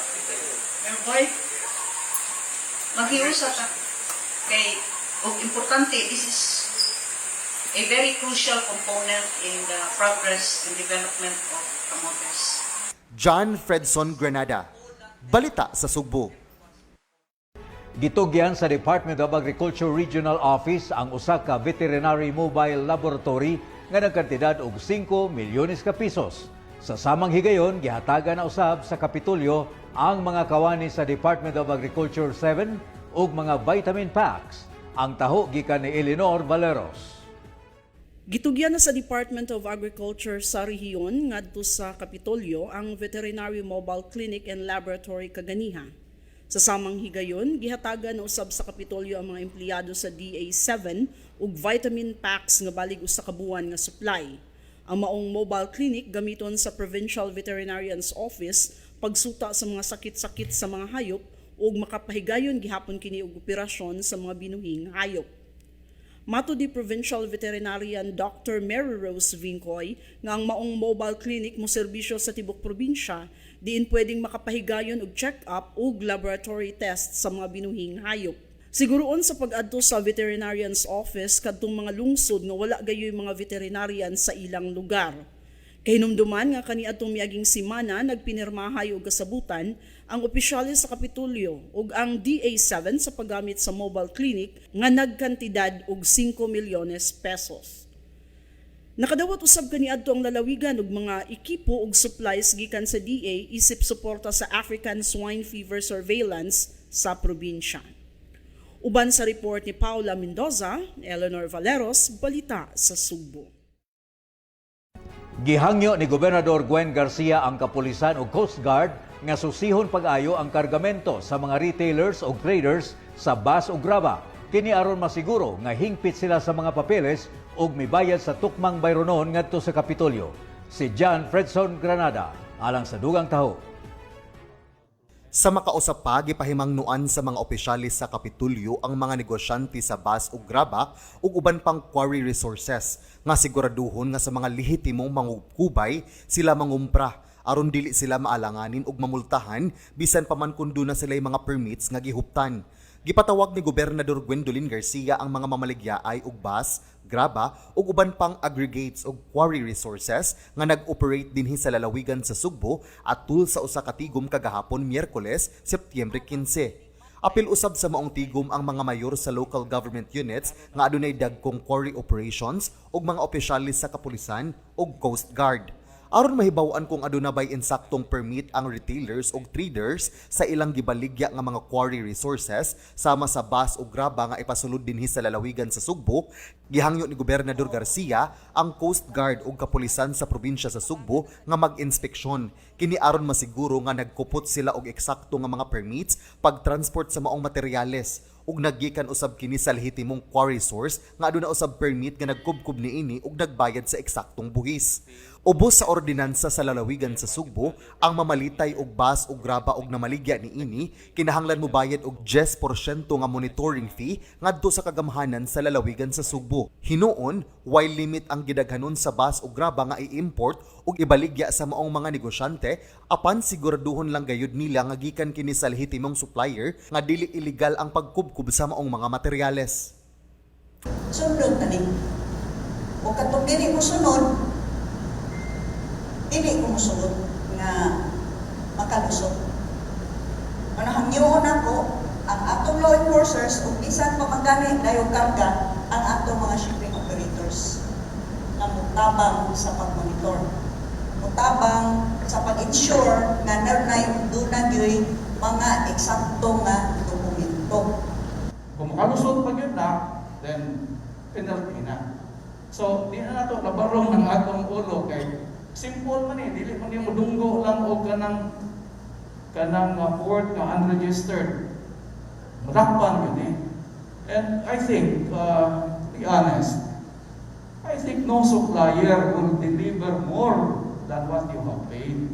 Mayor Boy. Maghiusa ka. Kay, importante, this is a very crucial component in the progress and development of Camotes. John Fredson Granada, Balita sa Sugbo. Gitugyan sa Department of Agriculture Regional Office ang usa ka veterinary mobile laboratory nga nagkantidad og 5 milyones ka pisos. Sa samang higayon, gihatagan na usab sa Kapitolyo ang mga kawani sa Department of Agriculture 7 ug mga vitamin packs. Ang taho gikan ni Eleanor Valeros. Gitugyan na sa Department of Agriculture sa rehiyon ngadto sa Kapitolyo ang Veterinary Mobile Clinic and Laboratory kaganiha. Sa samang higayon, gihatagan na usab sa Kapitolyo ang mga empleyado sa DA7 ug vitamin packs nga balig usa ka buwan nga supply. Ang maong mobile clinic gamiton sa Provincial Veterinarian's Office pagsuta sa mga sakit-sakit sa mga hayop ug makapahigayon gihapon kini og operasyon sa mga binuhing hayop. Mato di Provincial Veterinarian Dr. Mary Rose Vincoy nga ang maong mobile clinic mo serbisyo sa tibok probinsya diin pwedeng makapahigayon og check-up ug laboratory test sa mga binuhing hayop. Siguroon sa pag-adto sa veterinarian's office kadtong mga lungsod nga wala gayoy mga veterinarian sa ilang lugar. Kahinumduman nga kaniadtong miaging semana nagpinirmahay og kasabutan ang opisyalis sa Kapitolyo ug ang DA7 sa paggamit sa mobile clinic nga nagkantidad og 5 milyones pesos. Nakadawat usab kaniadto ang lalawigan og mga ekipo ug supplies gikan sa DA isip suporta sa African Swine Fever Surveillance sa probinsya. Uban sa report ni Paula Mendoza, Eleanor Valeros, Balita sa Sugbo. Gihangyo ni Gobernador Gwen Garcia ang kapulisan o Coast Guard nga susihon pag-ayo ang kargamento sa mga retailers o traders sa bus o graba. Kini aron masiguro nga hingpit sila sa mga papeles ug mibayad sa tukmang bayronon ngadto sa Kapitolyo. Si John Fredson Granada alang sa dugang taho. Sa makausap pa, gipahimangnuan sa mga opisyalis sa Kapitolyo ang mga negosyante sa bus o graba ug uban pang quarry resources nga siguraduhon nga sa mga lehitimong mangubkubay sila mangumpra aron dili sila maalanganin ug mamultahan bisan pa man kun na sila mga permits nga gihuptan. Gipatawag ni Gobernador Gwendolyn Garcia ang mga mamaligyaay og bus, graba ug uban pang aggregates ug quarry resources nga nag-operate dinhi sa lalawigan sa Sugbo atul sa usa ka tigom kagahapon Miyerkules, Setyembre 15. Apil usab sa maong tigom ang mga mayor sa local government units nga adunay dagkong quarry operations ug mga opisyalis sa kapulisan ug Coast Guard. Aron mahibaw-an kung aduna bay insaktong permit ang retailers ug traders sa ilang gibaligya nga mga quarry resources sama sa bus ug graba nga ipasulod dinhi sa lalawigan sa Sugbo, gihangyo ni Gobernador Garcia ang Coast Guard ug kapulisan sa probinsya sa Sugbo nga mag-inspeksyon kini aron masiguro nga nagkupot sila og eksakto nga mga permits pag-transport sa maong materyales ug naggikan usab kini sa lehitimong quarry source nga aduna usab permit nga nagkubkub niini ug nagbayad sa eksaktong buhis. Ubos sa ordinansa sa lalawigan sa Sugbo, ang mamalitay og bus og graba og namaligya ni ini kinahanglan mo bayad og 10% nga monitoring fee ngadto sa kagamhanan sa lalawigan sa Sugbo. Hinuon, while limit ang gidaghanon sa bus og graba nga i-import ug ibaligya sa maong mga negosyante, apan siguraduhon lang gayud nila nga gikan kini sa lehitimong supplier nga dili illegal ang pagkubkub sa maong mga materyales. Sundot na ni. O katong dili mo sunod, dili ko musulod nga makalusot. Manahangyoon ako ang atong law enforcers ug bisan pa magani dayon karga ang atong mga shipping operators na mutabang sa pagmonitor. Mutabang sa pag-ensure nga doon gyud mga eksakto nga dokumento. Kung makalusot pa yun na, then penalty na. So, di na nato nabarong ng atong ulo kay simple man dili man yung mudunggo lang o kanang port nga unregistered. Madakpan yun And I think, to be honest, I think no supplier will deliver more than what you have paid.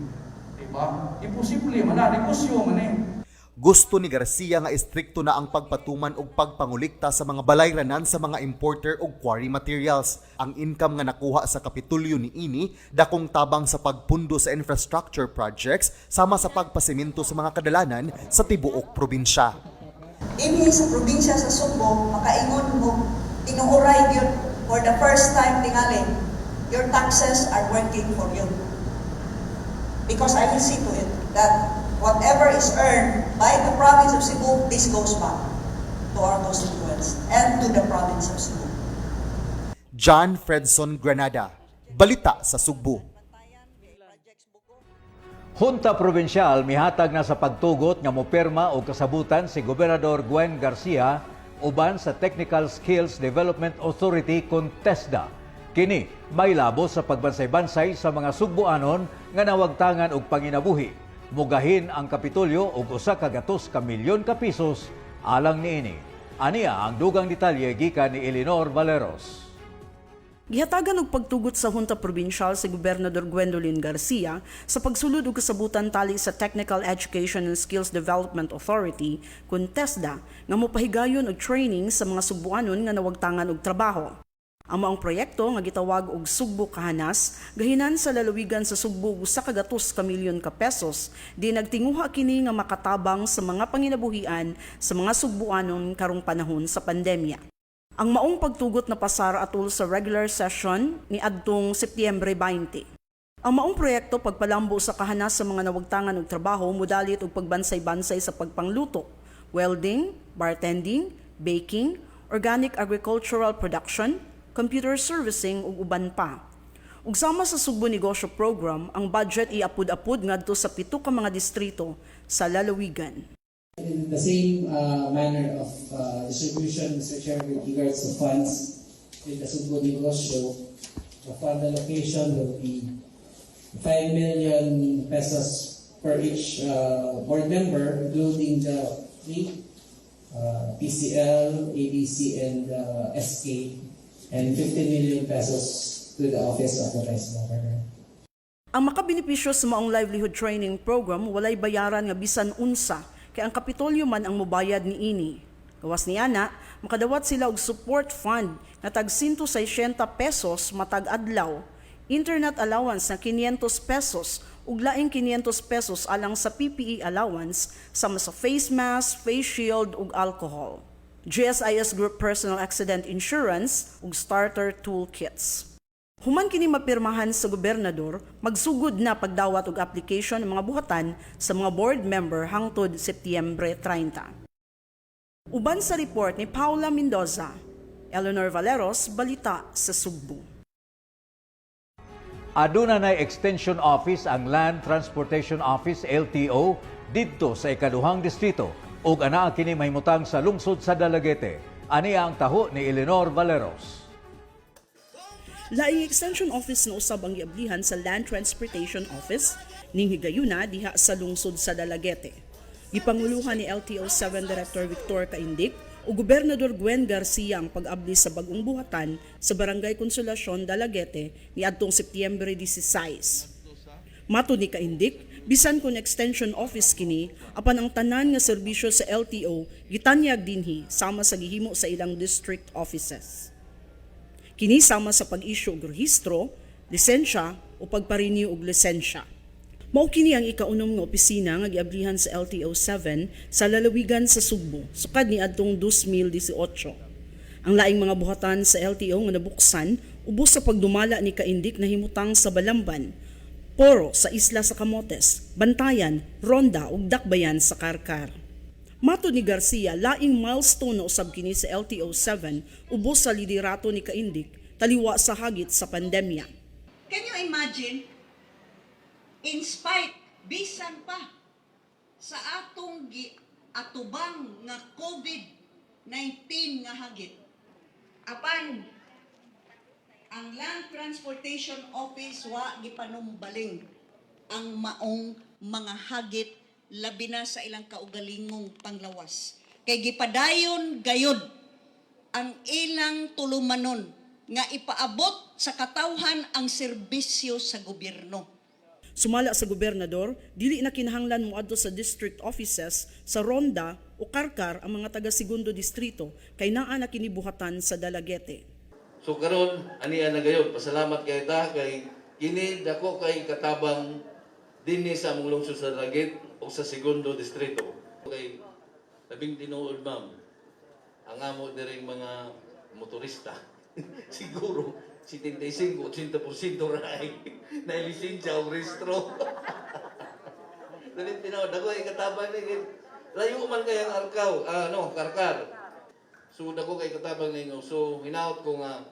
Diba? Imposible man na, negosyo man Gusto ni Garcia nga istrikto na ang pagpatuman ug pagpangulikta sa mga balayranan sa mga importer ug quarry materials. Ang income nga nakuha sa kapitulyo ni ini dakong tabang sa pagpundo sa infrastructure projects sama sa pagpasemento sa mga kadalanan sa tibuok probinsya. Ini sa probinsya sa Sugbo, makaingon mo, tinuuray yun for the first time tingali, your taxes are working for you. Because I will see to it that whatever is earned by the province of Cebu, this goes back to our constituents and to the province of Cebu. John Fredson Granada, Balita sa Sugbo. Hunta Provincial mihatag na sa pagtugot nga mopirma og kasabutan si Gobernador Gwen Garcia uban sa Technical Skills Development Authority Contesda. Kini may labo sa pagbansay-bansay sa mga Sugboanon nga nawagtangan og panginabuhi. Mugahin ang Kapitolyo og usa ka gatos ka milyon ka pisos alang niini. Aniya ang dugang detalye gikan ni Eleanor Valeros. Gihatagan og pagtugot sa Hunta Provincial si Gobernador Gwendolyn Garcia sa pagsulod og kasabutan tali sa Technical Education and Skills Development Authority, Contesda, nga mopahigayon og training sa mga Sugboanon nga nawagtangan og trabaho. Ang maong proyekto nga gitawag og Sugbo Kahanas gahinan sa lalawigan sa Sugbo usa ka gatos ka milyon ka pesos di nagtinguha kini nga makatabang sa mga panginabuhian sa mga Sugboanon karong panahon sa pandemya. Ang maong pagtugot na pasar atol sa regular session ni adtong Setyembre 20. Ang maong proyekto pagpalambo sa kahanas sa mga nawagtangan og trabaho modalit og pagbansay-bansay sa pagpangluto, welding, bartending, baking, organic agricultural production, computer servicing ug uban pa. Ug sama sa Sugbo Negosyo Program, ang budget iapud-apud ngadto sa 7 ka mga distrito sa lalawigan. In the same manner of distribution, Mr. Chair, with regards to funds with the Sugbo Negosyo, the fund allocation will be 5 million pesos per each board member, including the PCL, ABC, and SK, and 15 million pesos to the Office of the Vice Governor. Ang makabenepisyo sa maong livelihood training program walay bayaran nga bisan unsa kay ang Kapitolyo man ang mobayad ni ini. Gawas niya na, makadawat sila og support fund na tag 160 pesos matag adlaw, internet allowance na 500 pesos ug laing 500 pesos alang sa PPE allowance sama sa face mask, face shield ug alcohol. GSIS Group Personal Accident Insurance ug starter toolkits. Human kini mapirmahan sa gobernador, magsugod na pagdawat og application ng mga buhatan sa mga board member hangtod Setyembre 30. Uban sa report ni Paula Mendoza, Eleanor Valeros, Balita sa Sugbo. Aduna na Extension Office ang Land Transportation Office LTO didto sa ikaduhang distrito ug anaa kini mahimutang sa lungsod sa Dalagete. Aniya ang taho ni Eleanor Valeros. Laing Extension Office na usab ang giablihan sa Land Transportation Office ning higayuna diha sa lungsod sa Dalagete. Gipanguluhan ni LTO 7 Director Victor Kaindik o Gobernador Gwen Garcia ang pag-abli sa bagong buhatan sa Barangay Consolacion, Dalaguete ni adtong Setyembre 16. Matud ni Kaindik, bisan kun extension office kini, apan ang tanan nga serbisyo sa LTO gitanyag dinhi sama sa gihimo sa ilang district offices. Kini sama sa pag-issue og rehistro, lisensya o pagparenew og lisensya. Mao kini ang ikaunom nga opisina nga giablihan sa LTO 7 sa lalawigan sa Sugbo sukad ni adtong 2018. Ang laing mga buhatan sa LTO nga nabuksan ubos sa pagdumala ni Kaindik na himutang sa Balamban, Poro sa Isla sa Camotes, Bantayan, Ronda ug Dakbayan sa Karkar. Matud ni Garcia, laing milestone na usab kini sa LTO 7 ubos sa liderato ni Kaindik taliwa sa hagit sa pandemya. Can you imagine? In spite, bisan pa sa atong atubang nga COVID-19 nga hagit, apan ang Land Transportation Office wa gipanumbaling ang maong mga hagit labi na sa ilang kaugalingong panglawas. Kay gipadayon gayod ang ilang tulumanon nga ipaabot sa katawhan ang serbisyo sa gobyerno. Sumala sa gobernador, dili na kinahanglan moadto sa district offices sa Ronda o Karkar ang mga taga-segundo distrito kay naa na kini buhatan sa Dalaguete. So karon aniya na gayon, pasalamat kay ta kay kini dako kay katabang dinhi sa among lungsod sa Dalaguete o sa segundo distrito. Kay labing tinuod ma'am, ang amo diring mga motorista siguro 75-80% ray na lisensya o rehistro. Dalit tinawad ako ay katabang ni layo man kay ang Karkar. So dako kay katabang ninyo. So hinaot ko nga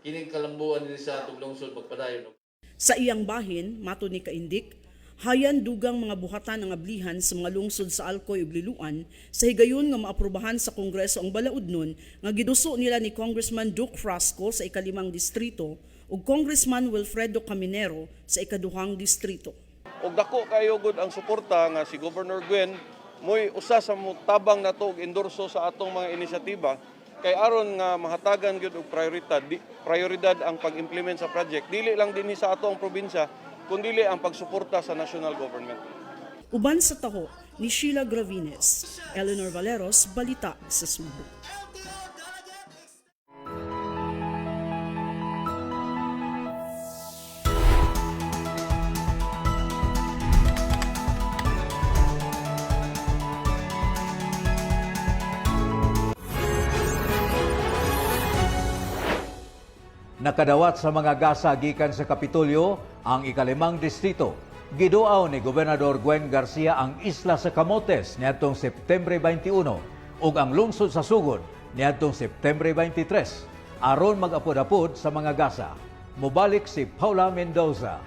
kining kalambuan ni sa atong lungsod magpadayon. Sa iyang bahin, matud ni Kaindik, hayan dugang mga buhatan ang ablihan sa mga lungsod sa Alcoy ug Liloan sa higayon nga maaprubahan sa Kongreso ang balaudnon nga giduso nila ni Congressman Duke Frasco sa ika-5 distrito ug Congressman Wilfredo Caminero sa ika-2 distrito. Og dako kayo gud ang suporta nga si Governor Gwen moy usa sa mutabang nato og endorso sa atong mga inisyatiba kay aron nga mahatagan gyud og prioridad ang pag-implement sa project dili lang dinhi sa ato ang probinsya kundi ang pagsuporta sa national government. Uban sa taho ni Sheila Gravines, Eleanor Valeros, Balita sa Sugbo. Nakadawat sa mga gasa gikan sa Kapitolyo ang ika-5 distrito. Giduaw ni Gobernador Gwen Garcia ang Isla sa Camotes niadtong Septembre 21 ug ang lungsod sa Sugod niadtong Septembre 23 aron mag-apod-apod sa mga gasa. Mubalik si Paula Mendoza.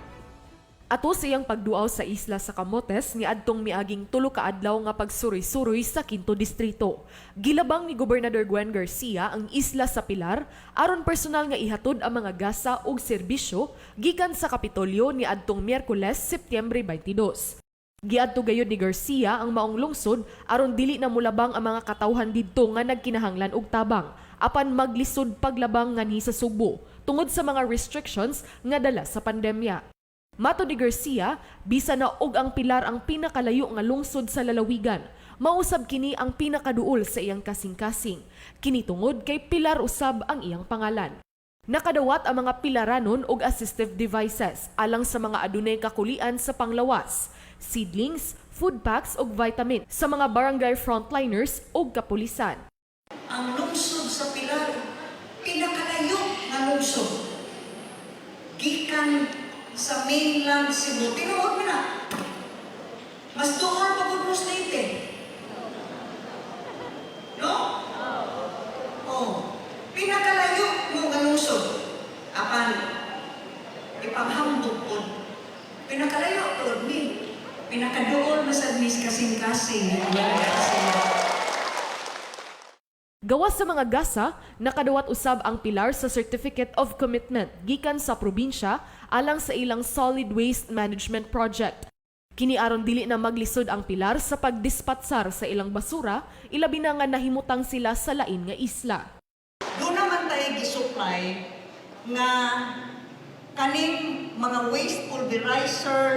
Ato siyang pagduaw sa Isla sa Camotes ni adtong miaging 3 ka adlaw nga pagsuroy-suroy sa 5 distrito. Gilabang ni Gobernador Gwen Garcia ang Isla sa Pilar aron personal nga ihatod ang mga gasa ug serbisyo gikan sa Kapitolyo ni adtong Miyerkules, Setyembre 22. Giadto gayud ni Garcia ang maong lungsod aron dili na mulabang ang mga katawhan didto nga nagkinahanglan og tabang apan maglisod paglabang nganhi sa Sugbo tungod sa mga restrictions nga dala sa pandemya. Matud ni Garcia, bisa na og ang Pilar ang pinakalayo nga lungsod sa lalawigan. Mausab kini ang pinakaduol sa iyang kasing-kasing. Kini tungod kay Pilar usab ang iyang pangalan. Nakadawat ang mga pilaranon og assistive devices alang sa mga adunay kakulian sa panglawas, seedlings, food packs og vitamin sa mga barangay frontliners og kapulisan. Ang lungsod sa Pilar, pinakalayo nga lungsod. Gikan sa mainland Cebu. Tinuod mo na. Mas doon pagod mo state eh. No? Oh. Pinakalayo mo ang lungsod. Apan, ipanghambog po. Pinakalayo po, pinakadoon mo sa admis kasing-kasing. Gawas sa mga gasa, nakadawat usab ang Pilar sa Certificate of Commitment gikan sa probinsya alang sa ilang Solid Waste Management Project. Kini aron dili na maglisod ang pilar sa pagdispatsar sa ilang basura, ilabi na nga nahimutang sila sa lain nga isla. Doon naman tayo gisupply nga kaning mga waste pulverizer,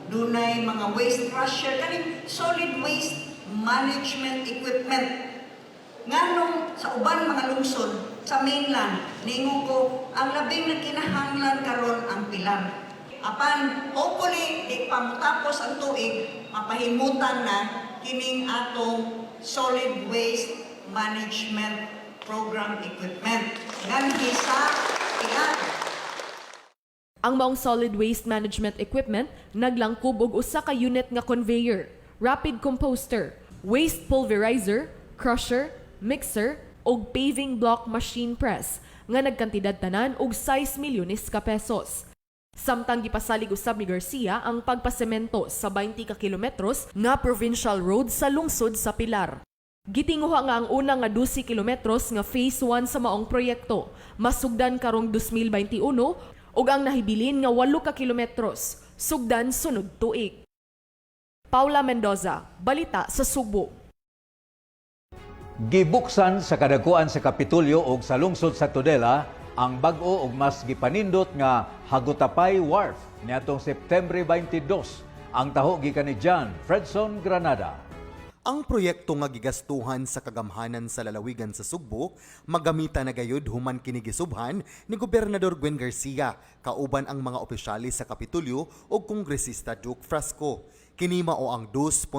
dunay mga waste crusher, kaning solid waste management equipment. Nganong sa uban mga lungsod sa mainland, ningo ko ang labing na kinahanglan karon ang pilar. Apan, hopefully, di pa matapos ang tuig, mapahimutan na kining atong solid waste management program equipment. Nganhi sa ilan. Ang maong solid waste management equipment naglangkob og usa ka unit nga conveyor, rapid composter, waste pulverizer, crusher, mixer og paving block machine press nga nagkantidad tanan og 6 milyones ka pesos. Samtang gipasalig usab ni Garcia ang pagpasemento sa 20 ka kilometros nga provincial road sa lungsod sa Pilar. Gitinguha nga ang una nga 12 kilometros nga phase 1 sa maong proyekto, masugdan karong 2021 ug ang nahibilin nga 8 ka kilometros, sugdan sunod tuig. Paula Mendoza, Balita sa Subo. Gibuksan sa kadakuan sa Kapitolyo ug sa lungsod sa Tudela ang bag-o ug mas gipanindot nga Hagutapay Wharf niadtong September 22. Ang taho gikan ni John Fredson Granada. Ang proyekto nga gigastuhan sa kagamhanan sa lalawigan sa Sugbo, magamita na gayud human kini gisubhan ni Gobernador Gwen Garcia, kauban ang mga opisyales sa Kapitolyo ug Kongresista Duke Frasco. Kini mao ang 2.5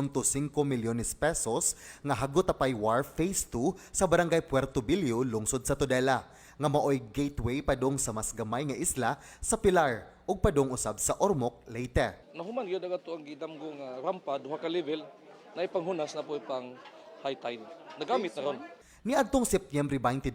milyones pesos nga Hagutapay Wharf Phase 2 sa Barangay Puerto Bilio, lungsod sa Tudela, nga maoy gateway padong sa mas gamay nga isla sa Pilar ug padong usab sa Ormoc, Leyte. Nahuman gyud ang ang gidamgo nga rampa duha ka level na ipanghunas na po pang high tide. Nagamit na ron. Niadtong Setyembre 22,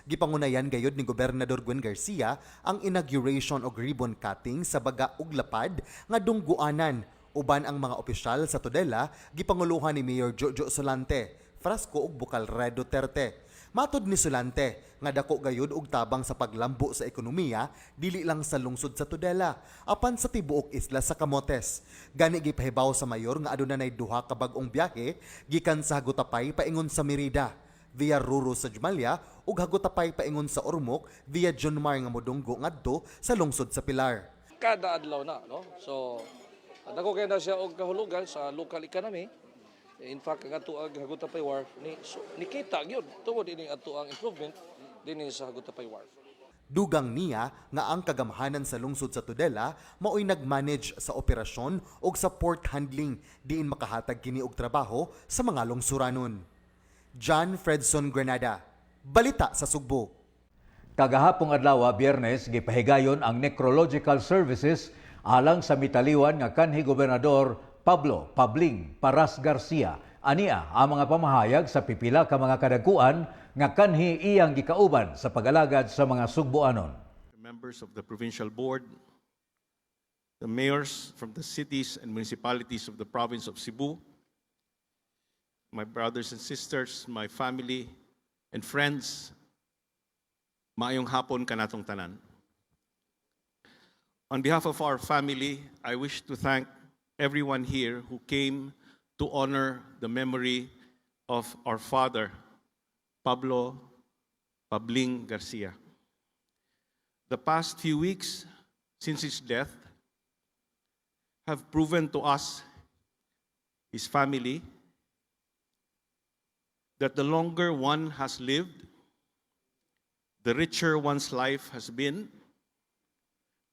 gipangunayan gayud ni Gobernador Gwen Garcia ang inauguration og ribbon cutting sa baga ug lapad nga dungguanan. Uban ang mga opisyal sa Tudela, gipanguluhan ni Mayor Jojo Solante, Frasco ug Bucalred Duterte. Matod ni Solante nga dako gayud og tabang sa paglambo sa ekonomiya dili lang sa lungsod sa Tudela apan sa tibuok isla sa Camotes. Gani gipahibaw sa mayor nga aduna nay duha ka bag-ong biyahe gikan sa Hagutapay paingon sa Merida via Ruro sa Jumalia ug Hagutapay paingon sa Ormoc via John Mar nga modunggo ngadto sa lungsod sa Pilar. Kada adlaw na, no? So dako kay na siya og kahulugan sa local economy. In fact, ang ato ang Hagutapay Wharf nikita gyud tungod ini ato ang improvement dinhi sa Hagutapay Wharf. Dugang niya nga ang kagamhanan sa lungsod sa Tudela maoy nagmanage sa operasyon ug sa port handling diin makahatag kini og trabaho sa mga lungsuranon. John Fredson Granada, Balita sa Sugbo. Kagahapong adlaw, Biyernes, gipahigayon ang necrological services alang sa mitaliwan nga kanhi Gobernador Pablo Pabling Paras Garcia. Ania ang mga pamahayag sa pipila ka mga kadakuan nga kanhi iyang gikauban sa pag-alagad sa mga Sugboanon. Members of the provincial board, the mayors from the cities and municipalities of the province of Cebu, my brothers and sisters, my family and friends, maayong hapon kanatong tanan. On behalf of our family, I wish to thank everyone here who came to honor the memory of our father, Pablo Pabling Garcia. The past few weeks since his death have proven to us, his family, that the longer one has lived, the richer one's life has been,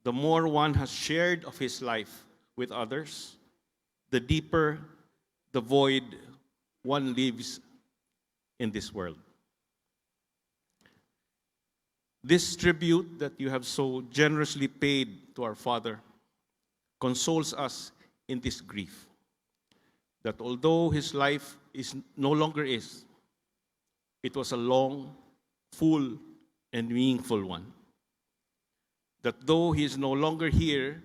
the more one has shared of his life with others, the deeper the void one lives in this world. This tribute that you have so generously paid to our father consoles us in this grief, that although his life is no longer is, it was a long, full, and meaningful one. That though he is no longer here,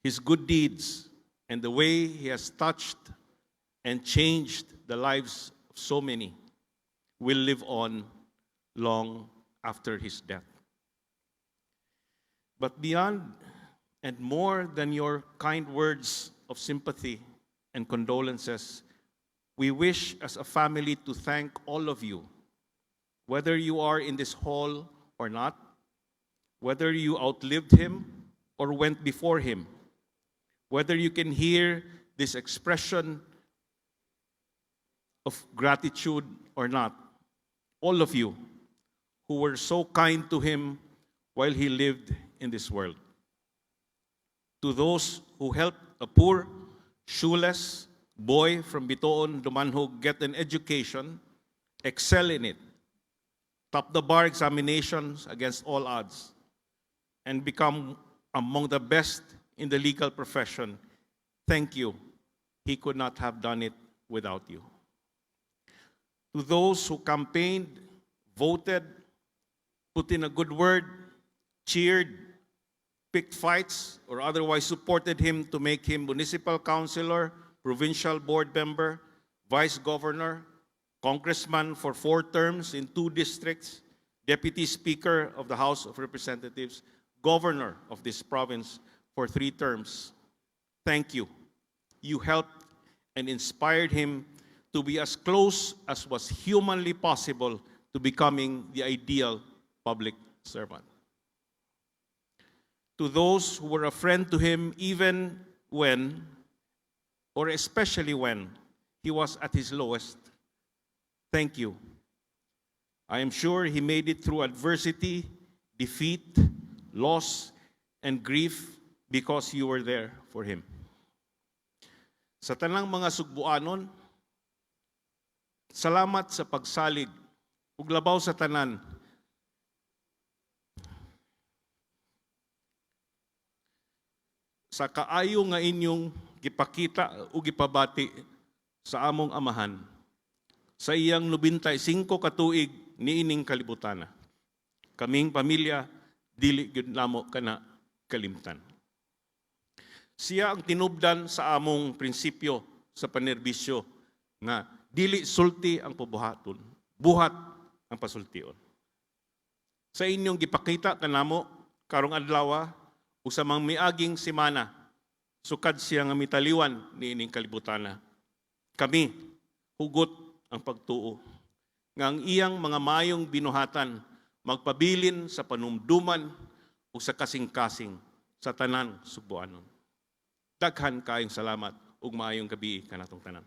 his good deeds and the way he has touched and changed the lives of so many will live on long after his death. But beyond and more than your kind words of sympathy and condolences, we wish as a family to thank all of you, whether you are in this hall or not, whether you outlived him or went before him, whether you can hear this expression of gratitude or not, all of you who were so kind to him while he lived in this world. To those who helped a poor, shoeless boy from Bitoon, Dumanhog get an education, excel in it, top the bar examinations against all odds, and become among the best in the legal profession, thank you. He could not have done it without you. To those who campaigned, voted, put in a good word, cheered, picked fights, or otherwise supported him to make him municipal councilor, provincial board member, vice governor, congressman for 4 terms in 2 districts, deputy speaker of the House of Representatives, governor of this province for 3 terms. Thank you. You helped and inspired him to be as close as was humanly possible to becoming the ideal public servant. To those who were a friend to him even when, or especially when, he was at his lowest, thank you. I am sure he made it through adversity, defeat, loss, and grief because you were there for him. Sa tanang mga Sugbuanon, salamat sa pagsalig ug labaw sa tanan. Sa kaayo nga inyong gipakita o gipabati sa among amahan, sa iyang 95 ka tuig niining kalibutana. Kaming pamilya, dili gyud namo kana kalimtan. Siya ang tinubdan sa among prinsipyo sa panerbisyo nga dili sulti ang pabuhaton, buhat ang pasultion. Sa inyong gipakita kanamo karong adlaw o sa mga miaging semana, sukad siya nga mitaliwan niining kalibutana. Kami hugot ang pagtuo nga ang iyang mga mayong binuhatan magpabilin sa panumduman o sa kasing-kasing sa tanan Sugbuanon. Daghan kaayong salamat ug maayong gabi kanatong tanan.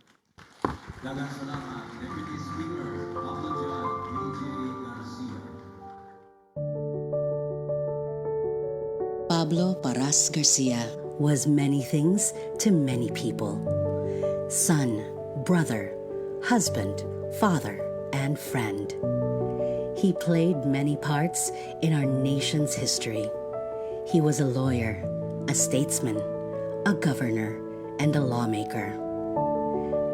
Daghang salamat, Deputy Speaker Pablo John A.J. Garcia. Pablo Paras Garcia was many things to many people. Son, brother, husband, father, and friend. He played many parts in our nation's history. He was a lawyer, a statesman, a governor, and a lawmaker.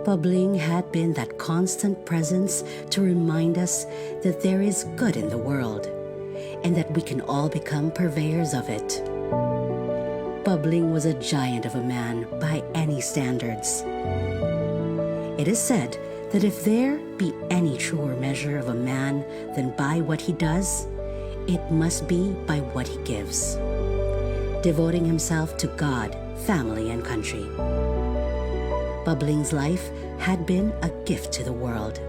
Pabling had been that constant presence to remind us that there is good in the world and that we can all become purveyors of it. Pabling was a giant of a man by any standards. It is said that if there be any truer measure of a man than by what he does, it must be by what he gives, devoting himself to God, family, and country. Pabling's life had been a gift to the world.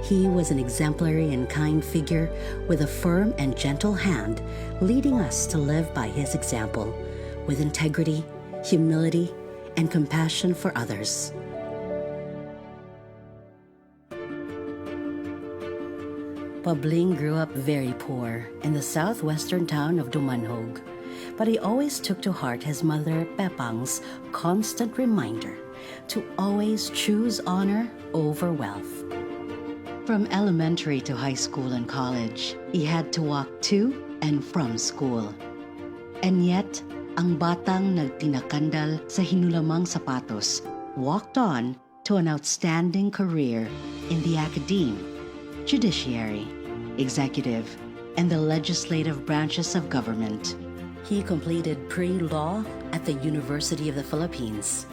He was an exemplary and kind figure with a firm and gentle hand, leading us to live by his example with integrity, humility, and compassion for others. Pabling grew up very poor in the southwestern town of Dumanhog, but he always took to heart his mother Pepang's constant reminder to always choose honor over wealth. From elementary to high school and college, he had to walk to and from school. And yet, ang batang nagtinakandal sa hinulamang sapatos walked on to an outstanding career in the academe, judiciary, executive, and the legislative branches of government. He completed pre-law at the University of the Philippines,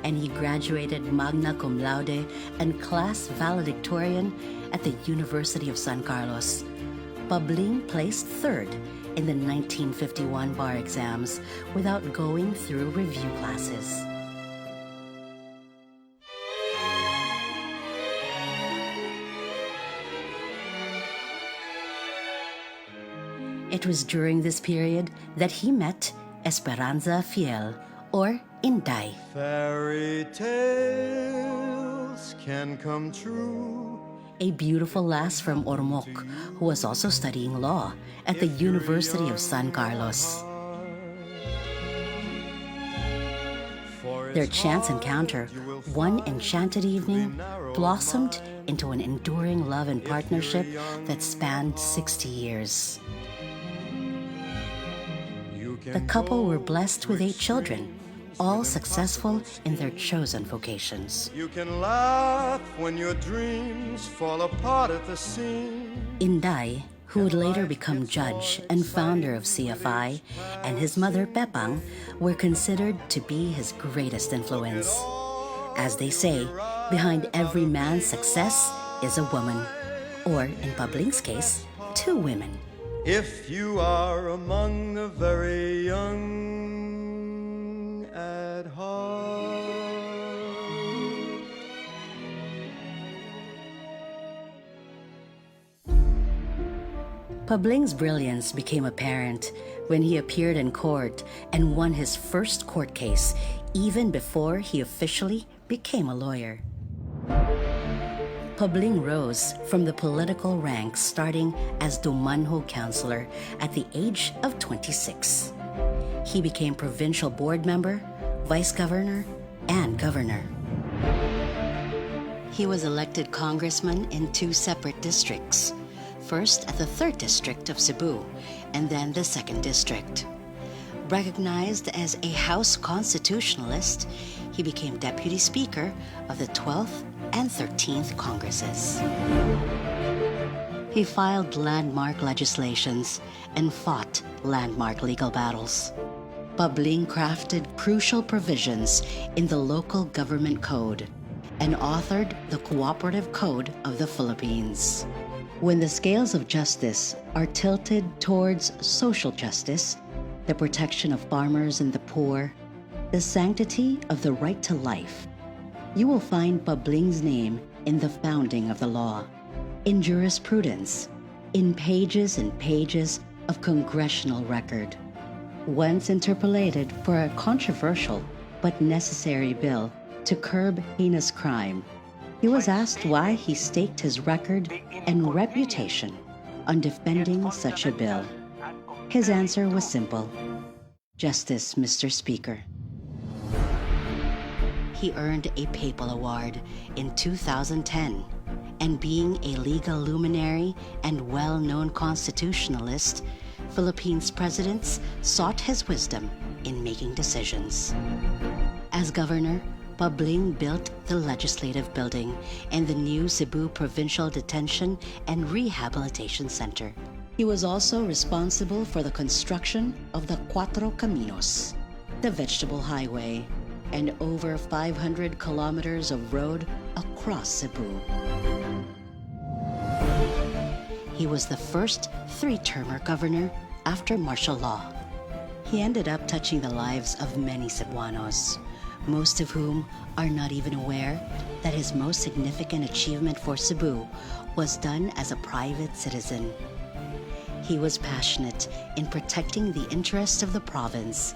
and he graduated magna cum laude and class valedictorian at the University of San Carlos. Pabling placed third in the 1951 bar exams without going through review classes. It was during this period that he met Esperanza Fiel, or Inday. Fairy tales can come true. A beautiful lass from Ormoc who was also studying law at the University of San Carlos. Their chance encounter, one enchanted evening, blossomed into an enduring love and partnership that spanned 60 years. The couple were blessed with 8 children, all successful in their chosen vocations. You can laugh when your dreams fall apart at the seams. Inday, who would later become judge and founder of CFI, and his mother Pepang were considered to be his greatest influence. As they say, behind every man's success is a woman, or in Pabling's case, 2 women. If you are among the very young at heart. Pabling's brilliance became apparent when he appeared in court and won his first court case, even before he officially became a lawyer. Pabling rose from the political ranks starting as Domanho councillor at the age of 26. He became provincial board member, vice governor, and governor. He was elected congressman in 2 separate districts, first at the 3rd District of Cebu and then the 2nd District. Recognized as a House Constitutionalist, he became Deputy Speaker of the 12th and 13th Congresses. He filed landmark legislations and fought landmark legal battles. Pabling crafted crucial provisions in the local government code and authored the Cooperative Code of the Philippines. When the scales of justice are tilted towards social justice, the protection of farmers and the poor, the sanctity of the right to life, you will find Pabling's name in the founding of the law, in jurisprudence, in pages and pages of congressional record. Once interpolated for a controversial but necessary bill to curb heinous crime, he was asked why he staked his record and reputation on defending such a bill. His answer was simple: Justice, Mr. Speaker. He earned a papal award in 2010, and being a legal luminary and well-known constitutionalist, Philippines presidents sought his wisdom in making decisions. As governor, Pabling built the Legislative Building and the new Cebu Provincial Detention and Rehabilitation Center. He was also responsible for the construction of the Cuatro Caminos, the Vegetable Highway, and over 500 kilometers of road across Cebu. He was the first 3-termer governor after martial law. He ended up touching the lives of many Cebuanos, most of whom are not even aware that his most significant achievement for Cebu was done as a private citizen. He was passionate in protecting the interests of the province,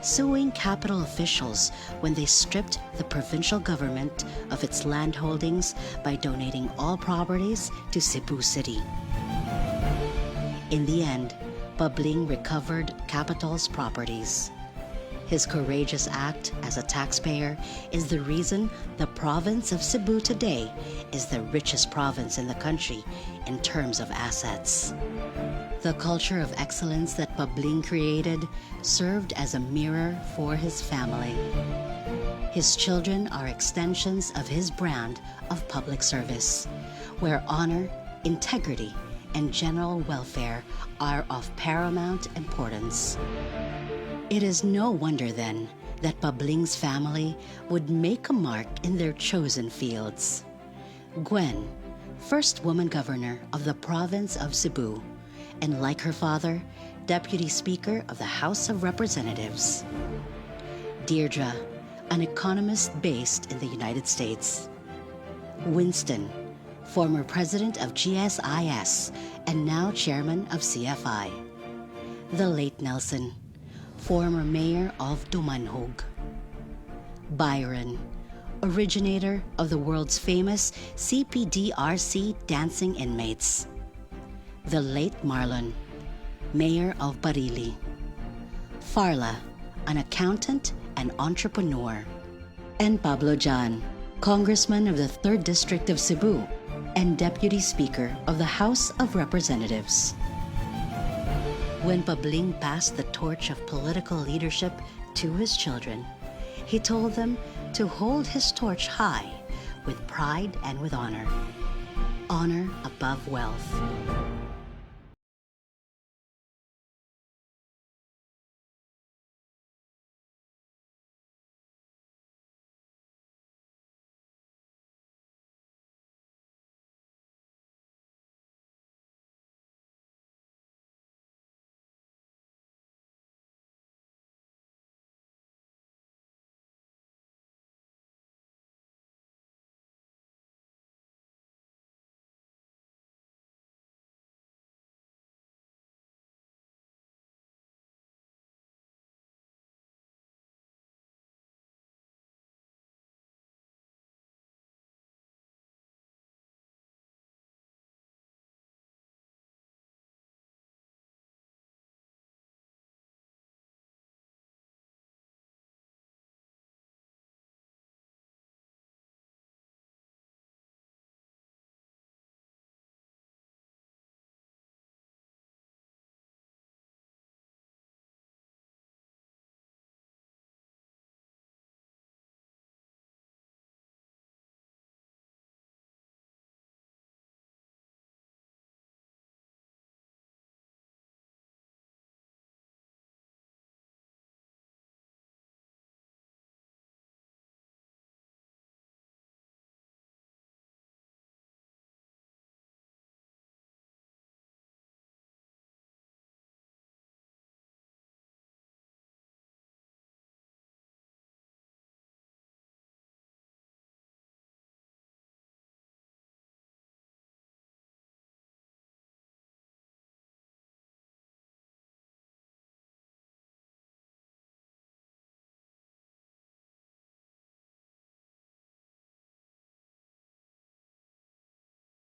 suing capital officials when they stripped the provincial government of its land holdings by donating all properties to Cebu City. In the end, Pabling recovered capital's properties. His courageous act as a taxpayer is the reason the province of Cebu today is the richest province in the country in terms of assets. The culture of excellence that Pabling created served as a mirror for his family. His children are extensions of his brand of public service, where honor, integrity, and general welfare are of paramount importance. It is no wonder then that Pabling's family would make a mark in their chosen fields. Gwen, first woman governor of the province of Cebu, and like her father, Deputy Speaker of the House of Representatives. Deirdre, an economist based in the United States. Winston, former president of GSIS and now chairman of CFI. the late Nelson, former mayor of Dumanhog. Byron, originator of the world's famous CPDRC dancing inmates. The late Marlon, mayor of Barili. Farla, an accountant and entrepreneur. And Pablo Jan, congressman of the 3rd District of Cebu and deputy speaker of the House of Representatives. When Pabling passed the torch of political leadership to his children, he told them to hold his torch high with pride and with honor. Honor above wealth.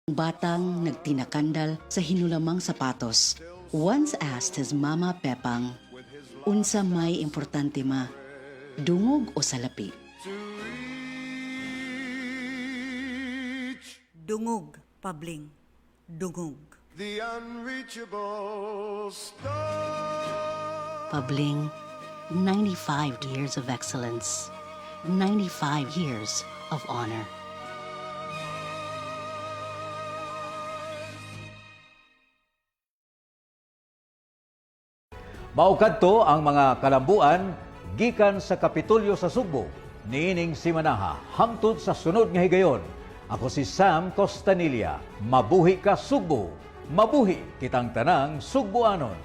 Batang nagtinakandal sa hinulamang sapatos once asked his mama Pepang, unsa may importante ma, dungog o salapi? Dungog, Pabling. Dungog. The unreachable star. Pabling, 95 years of excellence, 95 years of honor. Maukadto ang mga kalambuan gikan sa Kapitolyo sa Sugbo. Niining si Manaha hangtod sa sunod nga higayon. Ako si Sam Costanilla. Mabuhi ka Sugbo. Mabuhi kitang tanang Sugboanon.